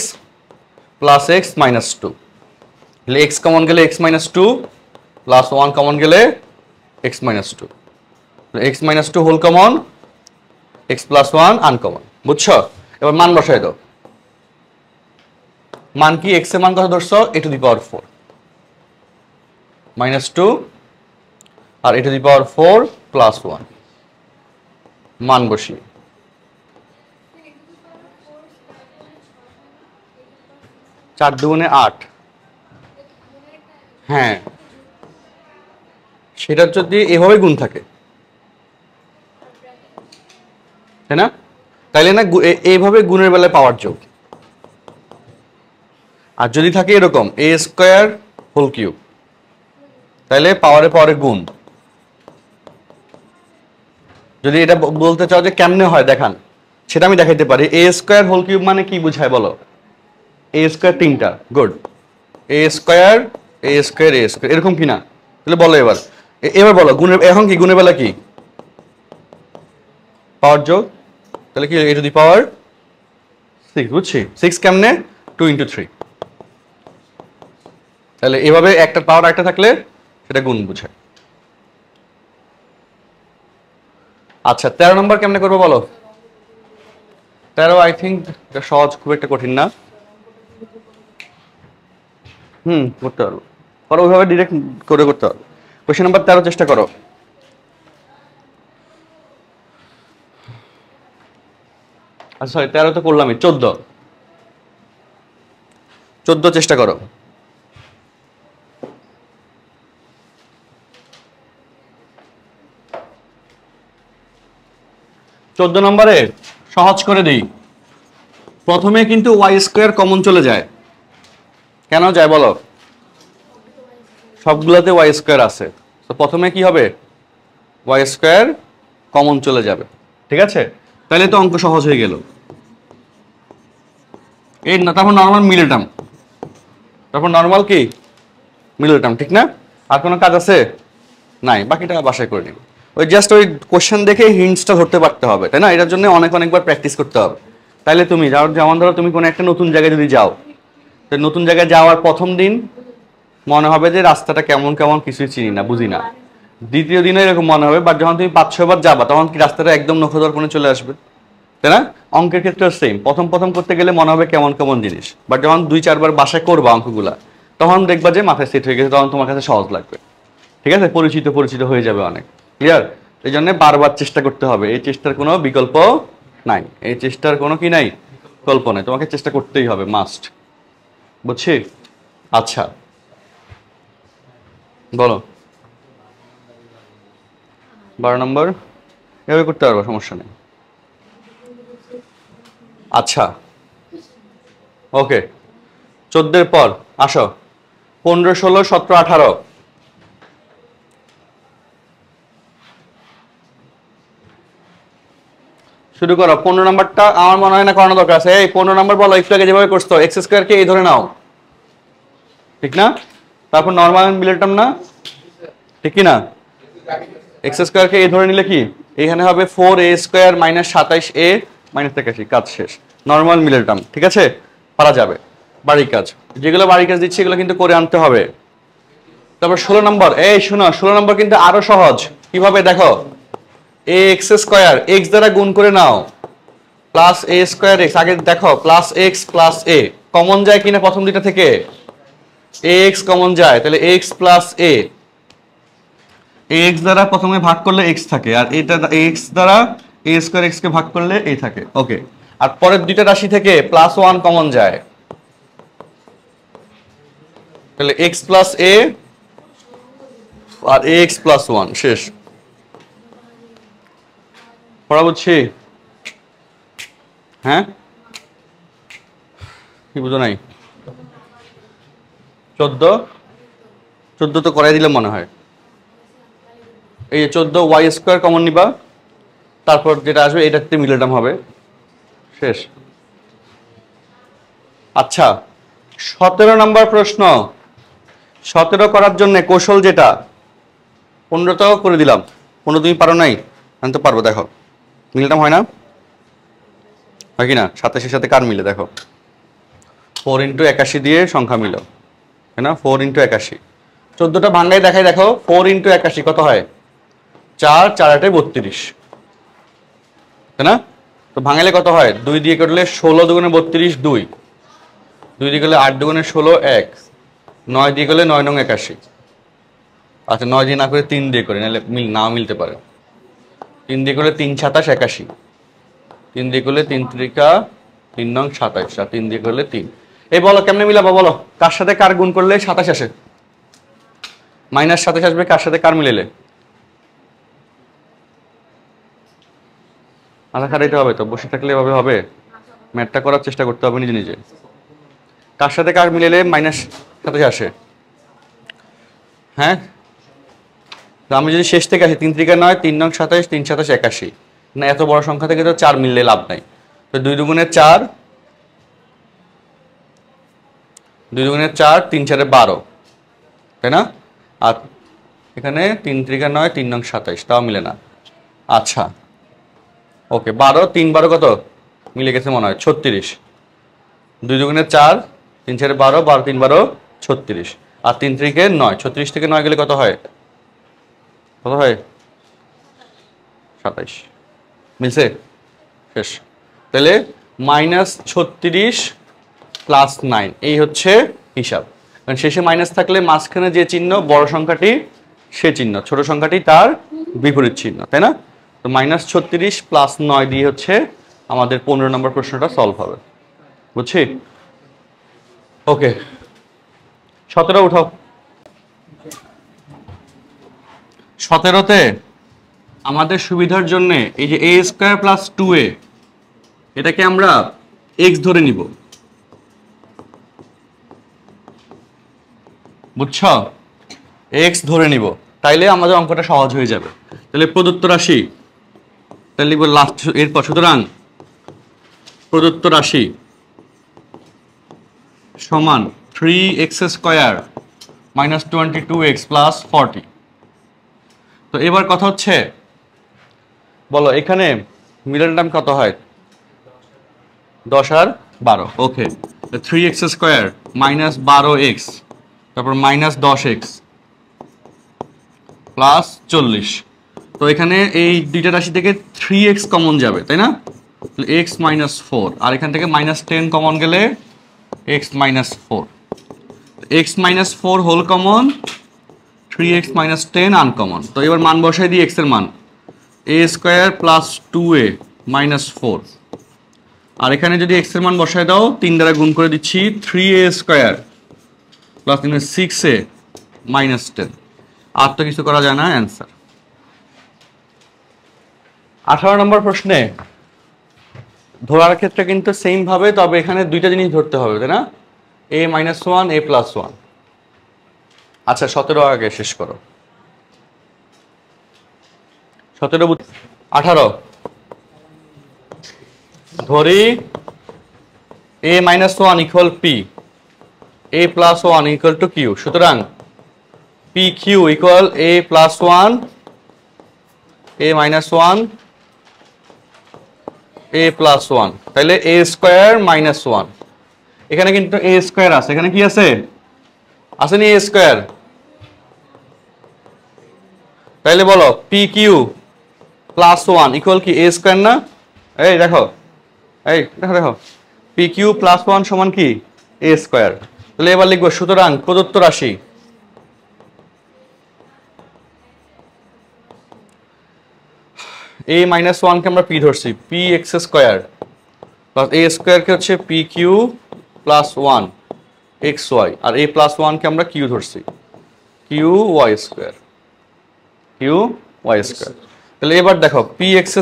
plus x minus 2, তাহলে x কমন গেলে x মাইনাস 2 প্লাস 1 কমন গেলে x minus 2, x minus 2 whole common, x plus 1 uncommon. বুঝছো? এবার মান বসাই দাও। মান কি? x এর মান কত ধরছো? a to the power 4 minus 2 আর a to the power 4 plus 1, মান বসিয়ে। চার দুগুণে 8, হ্যাঁ সেটা যদি এভাবে গুণ থাকে, তাই না? তাইলে না এইভাবে গুণের বেলায় পাওয়ার যোগ। আর যদি থাকে এরকম a স্কোয়ার হোল কিউব, তাইলে পাওয়ারে পাওয়ারে গুণ। যদি এটা বলতে চাও যে কেমনে হয় দেখান, সেটা আমি দেখাইতে পারি। এ স্কোয়ার হোল কিউব মানে কি বুঝায় বলো? এ স্কোয়ার তিনটা, গুড। এ স্কোয়ার এ স্কোয়ার এ স্কোয়ার, এরকম কিনা? তাহলে বলো এবার, এবার বলো গুণের, এখন কি গুণের বেলা কি পাওয়ার যোগ, তাহলে কি এ টু দি পাওয়ার 6, বুঝছি? 6 কেমনে? 2 × 3। তাহলে এভাবে একটা পাওয়ার একটা থাকলে সেটা গুণ বুঝায়। আচ্ছা 13 নম্বর কেমনে করবো বলো? 13 আই থিঙ্ক সহজ, খুব একটা কঠিন না। করতে পারবো, করো ওইভাবে ডিরেক্ট করে করতে পারবো। কোয়েশ্চেন নাম্বার 13 চেষ্টা করো। আচ্ছা সরি 13 তো করলামই, 14 চেষ্টা করো। চোদ্দ নম্বরে সহজ করে দিই। প্রথমে কিন্তু ওয়াই স্কোয়ার কমন চলে যায়। কেন যায় বলো? সবগুলোতে ওয়াই স্কোয়ার আছে, তো প্রথমে কি হবে? ওয়াই স্কোয়ার কমন চলে যাবে, ঠিক আছে? তাহলে তো অঙ্ক সহজ হয়ে গেল। এই না, তারপর নর্মাল মিডল টার্ম, তারপর নর্মাল কি মিডল টার্ম, ঠিক না? আর কোনো কাজ আছে? নাই, বাকিটা বাসায় করে নিব। ওই জাস্ট ওই কোশ্চেন দেখে হিন্টসটা ধরতে পারতে হবে, তাই না? এটার জন্য অনেকবার প্র্যাকটিস করতে হবে। তাইলে তুমি যেমন ধরো তুমি কোনো একটা নতুন জায়গায় যদি যাও, তো নতুন জায়গায় যাওয়ার প্রথম দিন মনে হবে যে রাস্তাটা কেমন কেমন, কিছুই চিনি না, বুঝি না। দ্বিতীয় দিনে এরকম মনে হবে, বাট যখন তুমি 5-6 বার যাবা তখন কি রাস্তাটা একদম নখদর্পণে চলে আসবে, তাই না? অঙ্কের ক্ষেত্রে সেম, প্রথম করতে গেলে মনে হবে কেমন কেমন জিনিস, বাট যখন 2-4 বার বাসায় করবা অঙ্কগুলা, তখন দেখবা যে মাথায় সেট হয়ে গেছে, তখন তোমার কাছে সহজ লাগবে, ঠিক আছে? পরিচিত হয়ে যাবে অনেক, ক্লিয়ার? এই জন্য বারবার চেষ্টা করতে হবে, এই চেষ্টার কোনো বিকল্প নাই, এই চেষ্টার কোনো কি নাই, বিকল্প নাই, তোমাকে চেষ্টা করতেই হবে, মাস্ট, বুঝছি? আচ্ছা বলো 12 নম্বর এভাবে করতে পারবো, সমস্যা নেই। আচ্ছা ওকে, 14 পর আসো 15, 16, 17, 18। শুরু করো। 15 নম্বরটা আমার মনে হয় না করানো দরকার আছে। এই 15 নম্বর বলো, একটু আগে যেভাবে করছো, এক্স স্কোয়ারকে এই ধরে নাও, ঠিক না? তারপর নর্মাল মিডল টার্ম না, ঠিক কি না? এক্স স্কোয়ারকে এই ধরে নিলে কি এখানে হবে 4a square minus 27a minus 81, কাজ শেষ। নর্মাল মিডল টার্ম, ঠিক আছে? পারা যাবে। বাড়ির কাজ, যেগুলো বাড়ির কাজ দিচ্ছি এগুলো কিন্তু করে আনতে হবে। তারপর 16 নম্বর, এই শোনো 16 নম্বর কিন্তু আরো সহজ। কিভাবে দেখো, এ এক্স স্কোয়ার এক্স দ্বারা গুণ করে নাও, প্লাস এ স্কোয়ার এক্স। আগে দেখো plus x plus a common যায় কিনা প্রথম দুইটা থেকে, এ এক্স কমন যায়, তাহলে এক্স প্লাস এ, এক্স দ্বারা প্রথমে ভাগ করলে এক্স থাকে, আর এটা এক্স দ্বারা এ স্কোয়ার এক্স কে ভাগ করলে এই থাকে, ওকে। আর পরের দুইটা রাশি থেকে +1 কমন যায়, তাহলে এক্স প্লাস এ আর এক্স প্লাস 1, শেষ। পড়া বুঝছি? হ্যাঁ কি বুঝো নাই? 14 তো করাই দিলাম মনে হয়। এই যে 14 ওয়াই স্কোয়ার কমন নিবা, তারপর যেটা আসবে এটাতে মিডল টার্ম হবে, শেষ। আচ্ছা 17 নম্বর প্রশ্ন। 17 করার জন্য কৌশল যেটা, 15টাও করে দিলাম। 15 তুমি পারো নাই, আমি তো পারবো। দেখো মিডল টার্ম হয় না, হয় কি না? 27-এর সাথে কার মিলে দেখো, 4 × 81 দিয়ে সংখ্যা মিলো, তাই না? 4 × 81, 14টা ভাঙ্গাই দেখাই, দেখো 4 × 81 কত হয়? 4, 4 8 32, তাই না? তো ভাঙালে কত হয়? 2 দিয়ে করলে 16 দুগুণে 32, 2 দিয়ে করলে 8 দুগুণে 16, 1 9 দিয়ে করলে 9 9 81। আচ্ছা 9 দিয়ে না করে 3 দিয়ে করে, নাহলে নাও মিলতে পারে। 3 দিয়ে করলে 3 27 81, 3 দিয়ে করলে 3 ত্রিকা 3 নং 27, আর 3 দিয়ে করলে 3। এই বলো কেমনে মিলাবো বলো? কার সাথে কার গুণ করলে 27 আসে? -27 আসবে কার সাথে কার মিলালে? মাথা খাটাইতে হবে তো, বসে থাকলে এভাবে হবে? ম্যাথটা করার চেষ্টা করতে হবে নিজে নিজে। কার সাথে কার মিলালে -27 আসে? হ্যাঁ, তো আমি যদি শেষ থেকে আসি 3 × 9 3 নং 27 3 × 27 81, না এত বড় সংখ্যা থেকে তো 4 মিললে লাভ নাই। তো 2 দুগুণে 4, 2 দুগুণে 4 3 × 4 12, তাই না? আর এখানে 3 × 9 3 নং 27, তাও মিলে না। আচ্ছা ওকে, 12 3 12 কত মিলে গেছে মনে হয় 36। 2 দুগুণে 4 3 × 4 12, 12 3 12 36, আর 3 3 9, 36 থেকে 9 গেলে কত হয়? কত হয়? 27। মিলছে? শেষ। তাহলে -36 + 9 এই হচ্ছে হিসাব। কারণ শেষে মাইনাস থাকলে মাঝখানে যে চিহ্ন বড় সংখ্যাটি সে চিহ্ন, ছোট সংখ্যাটি তার বিপরীত চিহ্ন, তাই না? তো -36 + 9 দিয়ে হচ্ছে আমাদের 15 নম্বর প্রশ্নটা সলভ হবে। বুঝছি? ওকে, 17 উঠাও। 17তে আমাদের সুবিধার জন্য এই যে a² + 2a, এটাকে আমরা x ধরে নিব। বুঝছো? x ধরে নিব, তাইলে আমাদের অঙ্কটা সহজ হয়ে যাবে। তাহলে প্রদত্ত রাশি, তাহলে লিখব লাস্ট এরপর। সুতরাং প্রদত্ত রাশি সমান 3x² - 22x + 40। তো এবার কথা হচ্ছে, বলো এখানে মিডল টার্ম কত হয়? 10 আর 12। ওকে, 3x² - 12x, তারপর -10x + 40। তো এখানে এই দুইটা রাশি থেকে 3x কমন যাবে, তাই না? x - 4, আর এখান থেকে -10 কমন গেলে x - 4, x - 4 whole common, 3x - 10 uncommon. তো এবার মান বসাই দিই, x এর মান a² + 2a - 4, আর এখানে যদি x এর মান বসায় দাও 3 দ্বারা গুণ করে দিচ্ছি, 3a² + 6a - 10। আর তো কিছু করা যায় না, অ্যান্সার। 18 নম্বর প্রশ্নে ধরার ক্ষেত্রে কিন্তু সেম ভাবে, তবে এখানে দুইটা জিনিস ধরতে হবে, তাই না? a - 1 a + 1। আচ্ছা 17 আগে শেষ করো। 17 18 ধরি a - 1 = p, a + 1 = q। সুতরাং pq = a + 1 a - 1 a + 1, তাহলে a² - 1। এখানে কিন্তু a² আছে, এখানে কি আছে? আসেনি a²? তাইলে বলো pq + 1 = কি a² না? এই দেখো, এই দেখো দেখো, pq + 1 সমান কি a²। তাহলে এবার লিখবো, সুতরাং প্রদত্ত রাশি a - 1 কে আমরা p ধরছি, px² + a² কে হচ্ছে pq + 1 xy, আর a + 1 কে আমরা q ধরছি, qy², qy²। তাহলে এবার দেখো px²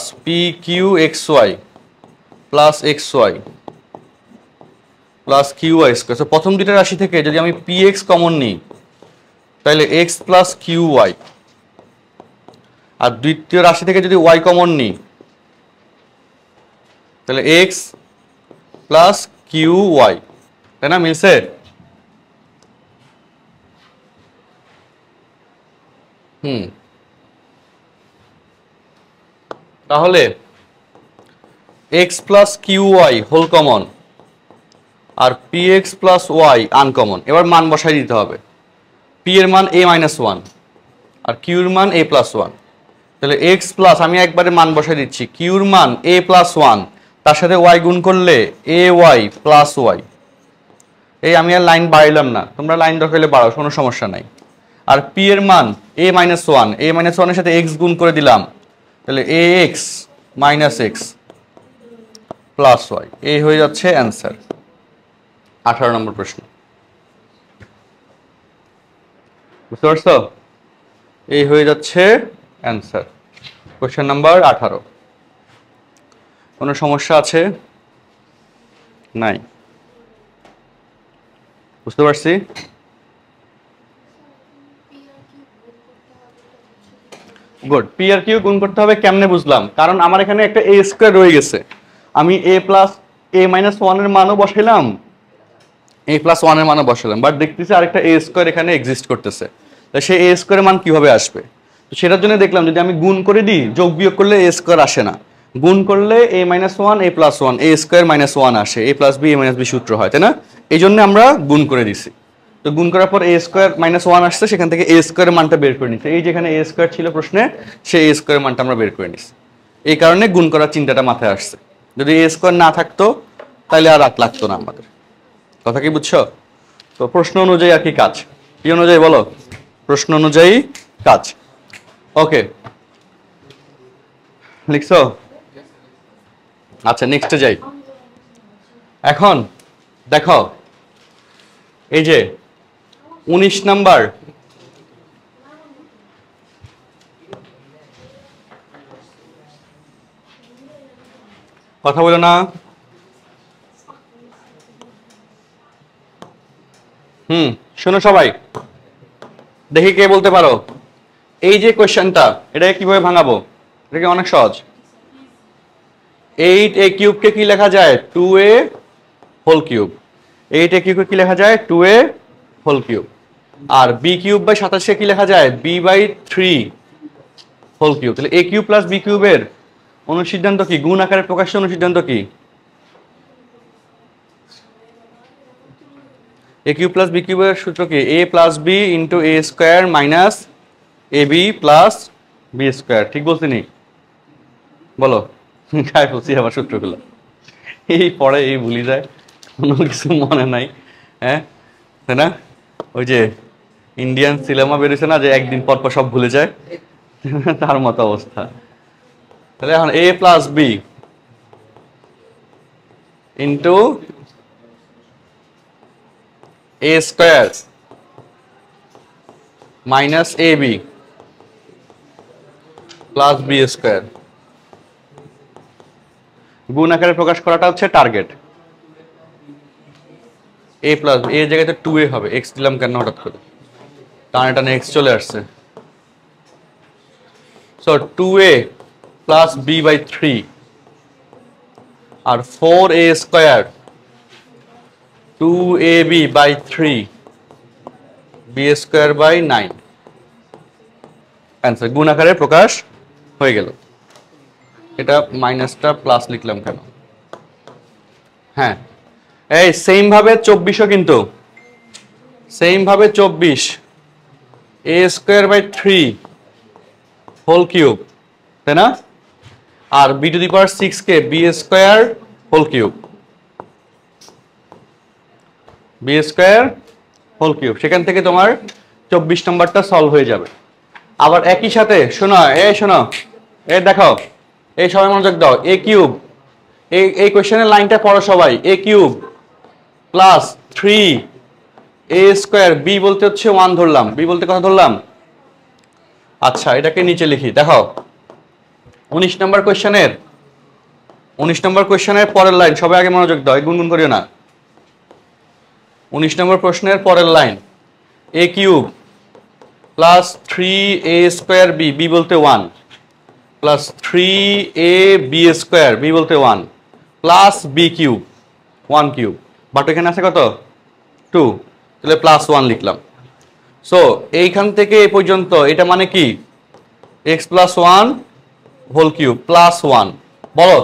+ pqxy + xy + qy²। তো প্রথম দুইটা রাশি থেকে যদি আমি px কমন নিই তাহলে x + qy, আর দ্বিতীয় রাশি থেকে যদি y কমন নিই তাহলে x + qy, তাই না? মিলছে? তাহলে x + qy হোল কমন আর px + y আনকমন। এবার মান বসাই দিতে হবে। p এর মান a - 1 আর q এর মান a + 1। তাহলে x প্লাস, আমি একবারে মান বসাই দিচ্ছি, q এর মান a + 1, তার সাথে y গুণ করলে ay + y। এই আমি আর লাইন বাড়াইলাম না, তোমরা লাইন দরকার হলে বাড়াও, কোনো সমস্যা নাই। আর p এর মান a - 1, a - 1 এর সাথে x গুণ করে দিলাম, তাহলে ax - x + y। এই হয়ে যাচ্ছে অ্যান্সার। 18 নম্বর প্রশ্ন। বুঝতে পারছো? এই হয়ে যাচ্ছে অ্যান্সার, কোশ্চেন নাম্বার 18। কোনো সমস্যা আছে? নাই? বুঝতে পারছি? গুড। পি আর কিউ গুণ করতে হবে কেমনে বুঝলাম, কারণ আমার এখানে একটা এ স্কোয়ার রয়ে গেছে, আমি এ প্লাস এ মাইনাস ওয়ান এর মানও বসাইলাম, এ প্লাস ওয়ান এর মানও বসালাম, বাট দেখতেছি আরেকটা এ স্কোয়ার এখানে এক্সিস্ট করতেছে, তো সেই এ স্কোয়ারের মান কিভাবে আসবে? তো সেটার জন্য দেখলাম যদি আমি গুণ করে দিই, যোগ বিয়োগ করলে এ স্কোয়ার আসে না, গুণ করলে এ মাইনাস ওয়ান এ প্লাস ওয়ান এ স্কোয়ার মাইনাস ওয়ান আসে, এ plus B A minus B সূত্র হয়, তাই না? এই জন্য আমরা গুণ করে দিছি। তো গুণ করার পর এ স্কোয়ার মাইনাস ওয়ান আসছে, সেখান থেকে এ স্কোয়ারের মানটা বের করে নিচ্ছে, এই যেখানে এ স্কোয়ার ছিল প্রশ্নে, সেই এ স্কোয়ারের মানটা আমরা বের করে নিচ্ছি। এই কারণে গুণ করার চিন্তাটা মাথায় আসছে। যদি এ স্কোয়ার না থাকতো তাহলে আর লাগতো না আমাদের। কথা কি বুঝছো? তো প্রশ্ন অনুযায়ী আর কি কাজ, কি অনুযায়ী বলো? প্রশ্ন অনুযায়ী কাজ। ওকে, লিখছো? আচ্ছা, নেক্সটে যাই। এখন দেখো, এই যে 19 নাম্বার, কথা বলো না। শোনো সবাই, দেখি কে বলতে পারো এই যে কোয়েশ্চেনটা, এটাকে কিভাবে ভাঙাবো? এটাকে অনেক সহজ। 8a কিউবকে কি লেখা যায়? 2a whole cube. 8a কিউবকে কি লেখা যায়? 2a whole cube. আর b কিউব বাই 27 কি লেখা যায়? b by 3 whole cube. তাহলে a কিউব প্লাস b কিউবের অনুসিদ্ধান্ত কি? গুণ আকারে প্রকাশের অনুসিদ্ধান্ত কি? a কিউব প্লাস b কিউবের সূত্র কি? a plus b into a square minus ab plus b square. ঠিক বলছি নি? বলো, গায়ে বলছি আবার সূত্রগুলো, এই পড়ে এই ভুলি যায়, কোনো কিছু মনে নাই। হ্যাঁ, তাই না? ওই যে ইন্ডিয়ান সিনেমা বেরোছে না, যে একদিন পর পর সব ভুলে যায়, তার মতো অবস্থা। তাহলে এখন a plus B into a square minus A B plus B square, গুণ আকারে প্রকাশ করাটা হচ্ছে টার্গেট। a প্লাস বি, এর জায়গায় তো 2a হবে, x দিলাম কেন হঠাৎ করে, টানে টানে x চলে আসছে। So 2a plus b by 3 আর 4a square 2ab by 3 b square by 9, answer গুণ আকারে প্রকাশ হয়ে গেল। এটা মাইনাসটা প্লাস লিখলাম কেন? হ্যাঁ, এই সেম ভাবে 24ও কিন্তু সেম ভাবে 24 a square by 3 whole cube, তাই না? আর b টু দি পাওয়ার 6 কে b square whole cube, b square whole cube, সেখান থেকে তোমার 24 নম্বরটা সলভ হয়ে যাবে। আবার একই সাথে শোনো, শোনো, দেখো, এই সবাই মনোযোগ দাও, a কিউব, এই কোশ্চেনের লাইনটা পড়ো সবাই, a cube plus 3 a square, b বলতে হচ্ছে 1 ধরলাম, b বলতে কথা ধরলাম। আচ্ছা, এটাকে নিচে লিখি, দেখো 19 নম্বর কোশ্চেনের পরের লাইন, সবাই আগে মনোযোগ দাও, গুনগুন করিও না। 19 নম্বর প্রশ্নের পরের line, a cube plus 3a square b, b বলতে 1, plus 3a b square, b বলতে 1, plus b cube 1 cube, but এখানে আছে কত? 2, তাহলে প্লাস 1 লিখলাম। সো এইখান থেকে এই পর্যন্ত এটা মানে কি? x plus 1 whole cube plus 1, বলো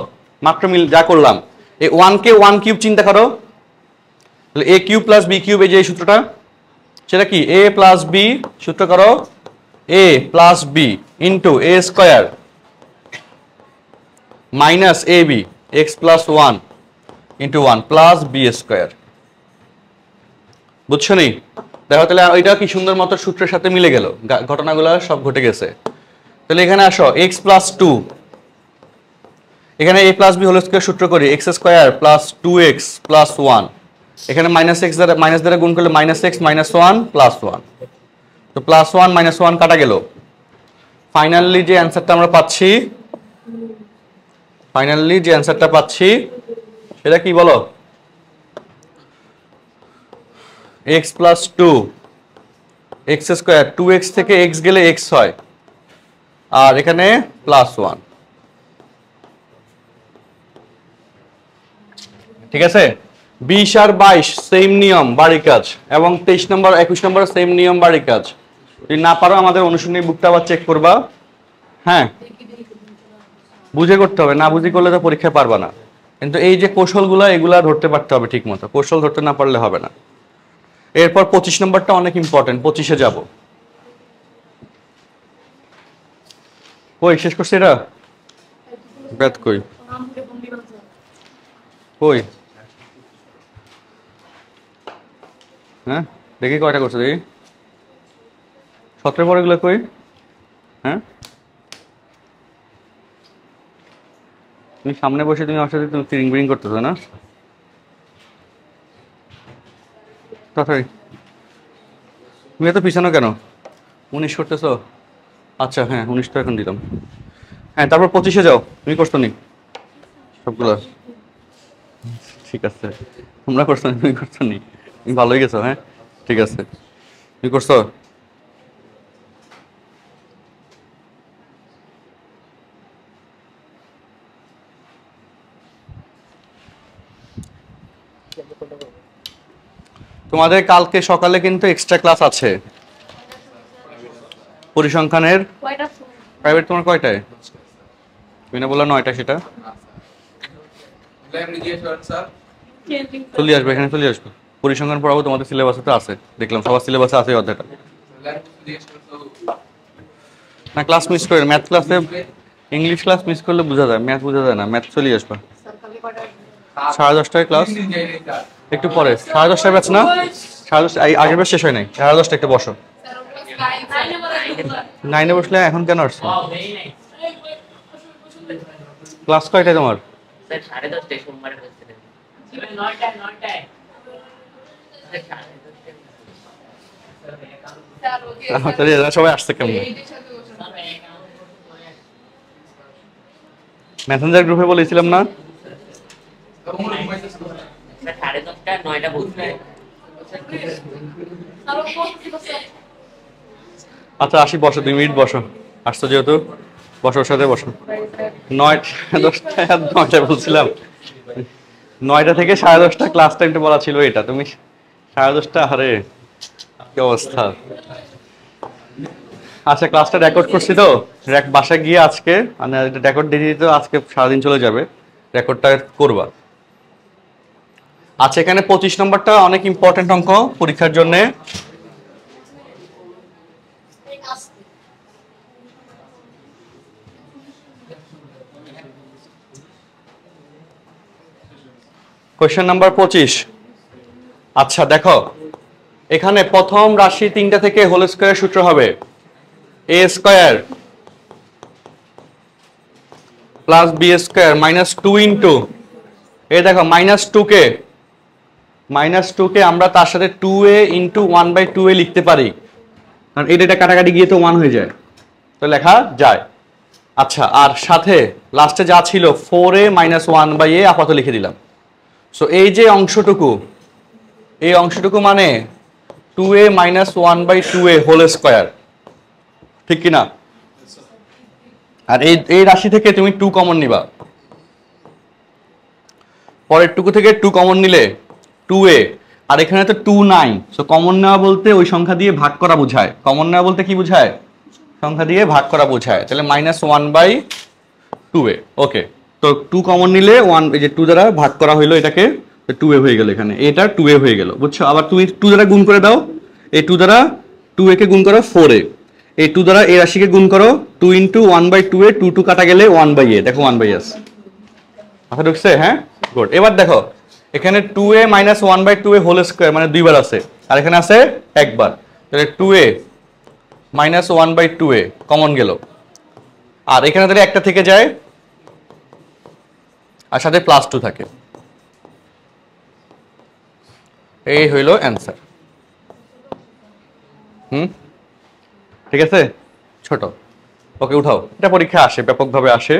মাত্র মিল যা করলাম, এই 1 কে 1 কিউব চিন্তা করো, তাহলে a cube plus b cube, এই যে সূত্রটা, সেটা কি? a প্লাস b, সূত্র করো a plus b into a square minus A B X plus 1 into 1 plus B square. বুঝছো নি? দেখো তাহলে ওইটা কি সুন্দর মতো সূত্রের সাথে মিলে গেল, ঘটনাগুলো সব ঘটে গেছে। তাহলে এখানে আসো x প্লাস 2, এখানে a plus B whole square সূত্র করি, x square plus 2x plus 1, এখানে মাইনাস এক্স দ্বারা মাইনাস দ্বারা গুণ করলে মাইনাস এক্স মাইনাস 1 প্লাস 1, তো প্লাস 1 মাইনাস 1 কাটা গেল। ফাইনালি যে অ্যান্সারটা আমরা পাচ্ছি, সেটা কি বলো? x plus 2 x square, 2x থেকে x গেলে x হয়, আর এখানে +1। ঠিক আছে, 20 আর 22 সেম নিয়ম বাড়ির কাজ, এবং 23 নম্বর 21 নম্বর সেম নিয়ম বাড়ির কাজ। যদি না পারো আমাদের অনুশীলনী বুকটা আবার চেক করবা। হ্যাঁ, বুঝে করতে হবে, না বুঝে করলে তো পরীক্ষায় পারবা না। কিন্তু এই যে কৌশলগুলো এগুলা ধরতে পারতে হবে ঠিক মতো, কৌশল ধরতে না পারলে হবে না। এরপর 25 নম্বরটা অনেক ইম্পর্টেন্ট, 25-এ যাব। কই শেষ করছি এটা? ব্যাত কই কই? হ্যাঁ দেখি কয়টা করছো দেখি। 17 পরে গুলো কই? হ্যাঁ তুমি সামনে বসে তুমি আমার সাথে তুমি রিং বিরিং করতেছো না? তাড়াতাড়ি, তুমি এত পিছানো কেন? 19 করতেছো? আচ্ছা হ্যাঁ 19 তো এখন দিলাম। হ্যাঁ তারপর 25-এ যাও, তুমি করছো নি সবগুলো? ঠিক আছে, তোমরা করছো নি, তুমি করছো নি, তুমি ভালোই গেছো। হ্যাঁ ঠিক আছে, তুমি করছো? তোমাদের কালকে সকালে কিন্তু এক্সট্রা ক্লাস আছে পরিসংখ্যানের। প্রাইভেট তোমার কয়টায়? তুমি না বললা 9টা, সেটা চলে আসবে, এখানে চলে আসবে। পরিসংখ্যান পড়াবো, তোমাদের সিলেবাসে তো আছে, দেখলাম সবার সিলেবাসে আছে অধ্যায়টা। না ক্লাস মিস করে, ম্যাথ ক্লাসে ইংলিশ ক্লাস মিস করলে বোঝা যায়, ম্যাথ বোঝা যায় না। ম্যাথ চলে আসবে 10:30টায় ক্লাস, একটু পরে 10:30টায় ব্যাচ না, 10:30 আগের ব্যাচ শেষ হয় নাই, 10:30 একটু বসো। 9-এ বসলে এখন কেন আসছো? ক্লাস কয়টায় তোমার? সবাই আসছে কেমন? মেসেঞ্জার গ্রুপে বলেছিলাম না? আচ্ছা আসি, বসো 2 মিনিট বসো, আসছো যেহেতু বসো, সাথে বসো। 9:10 বলছিলাম, 9টা থেকে 10:30 ক্লাস টাইমটা বলা ছিল, এটা তুমি 10:30। আরে কি অবস্থা। আচ্ছা ক্লাসটা রেকর্ড করছি তো, বাসায় গিয়ে আজকে মানে রেকর্ড দিয়ে দিতে আজকে সারাদিন চলে যাবে, রেকর্ডটা করবা। আচ্ছা এখানে 25 নম্বরটা অনেক ইম্পর্টেন্ট অঙ্ক পরীক্ষার জন্য। Question number 25। আচ্ছা দেখো, এখানে প্রথম রাশি 3টা থেকে হোল স্কয়ারের সূত্র হবে a square plus b square minus 2 into, এই দেখো -2কে আমরা তার সাথে 2a ইন্টু 1/2a লিখতে পারি, কারণ এটা কাটাকাটি গিয়ে তো 1 হয়ে যায়, তো লেখা যায়। আচ্ছা আর সাথে লাস্টে যা ছিল 4a মাইনাস 1/a আপাতত লিখে দিলাম। সো এই যে অংশটুকু, এই অংশটুকু মানে 2a minus 1/2a whole square, ঠিক কিনা? আর এই রাশি থেকে তুমি 2 কমন নিবা, পরের টুকু থেকে 2 কমন নিলে 2a, আর এখানে তো 2 নাই, সো কমন নেওয়া বলতে ওই সংখ্যা দিয়ে ভাগ করা বোঝায়। কমন নেওয়া বলতে কি বোঝায়? সংখ্যা দিয়ে ভাগ করা বোঝায়। তাহলে -1/2a। ওকে, তো 2 কমন নিলে 1, এই যে 2 দ্বারা ভাগ করা হইলো এটাকে, 2a হয়ে গেল, এখানে এটা 2a হয়ে গেল, বুঝছো? আবার তুমি 2 দ্বারা গুণ করে দাও, এই 2 দ্বারা 2a কে গুণ করো 4a, এই 2 দ্বারা এই রাশিকে গুণ করো 2 ইন্টু 1/2a, 2 কাটা গেলে 1/a, দেখো 1/s। আচ্ছা ঢুকছে? হ্যাঁ গুড। এবার দেখো এখানে 2a minus 1/2a whole square মানে 2 বার আছে, আর এখানে আছে একবার, তাহলে 2a মাইনাস 1/2a কমন গেল, আর এখানে তাহলে একটা থেকে যায় আর সাথে +2 থাকে, এই হইল অ্যান্সার। ঠিক আছে, ছোট। ওকে উঠাও, এটা পরীক্ষা আসে, ব্যাপকভাবে আসে।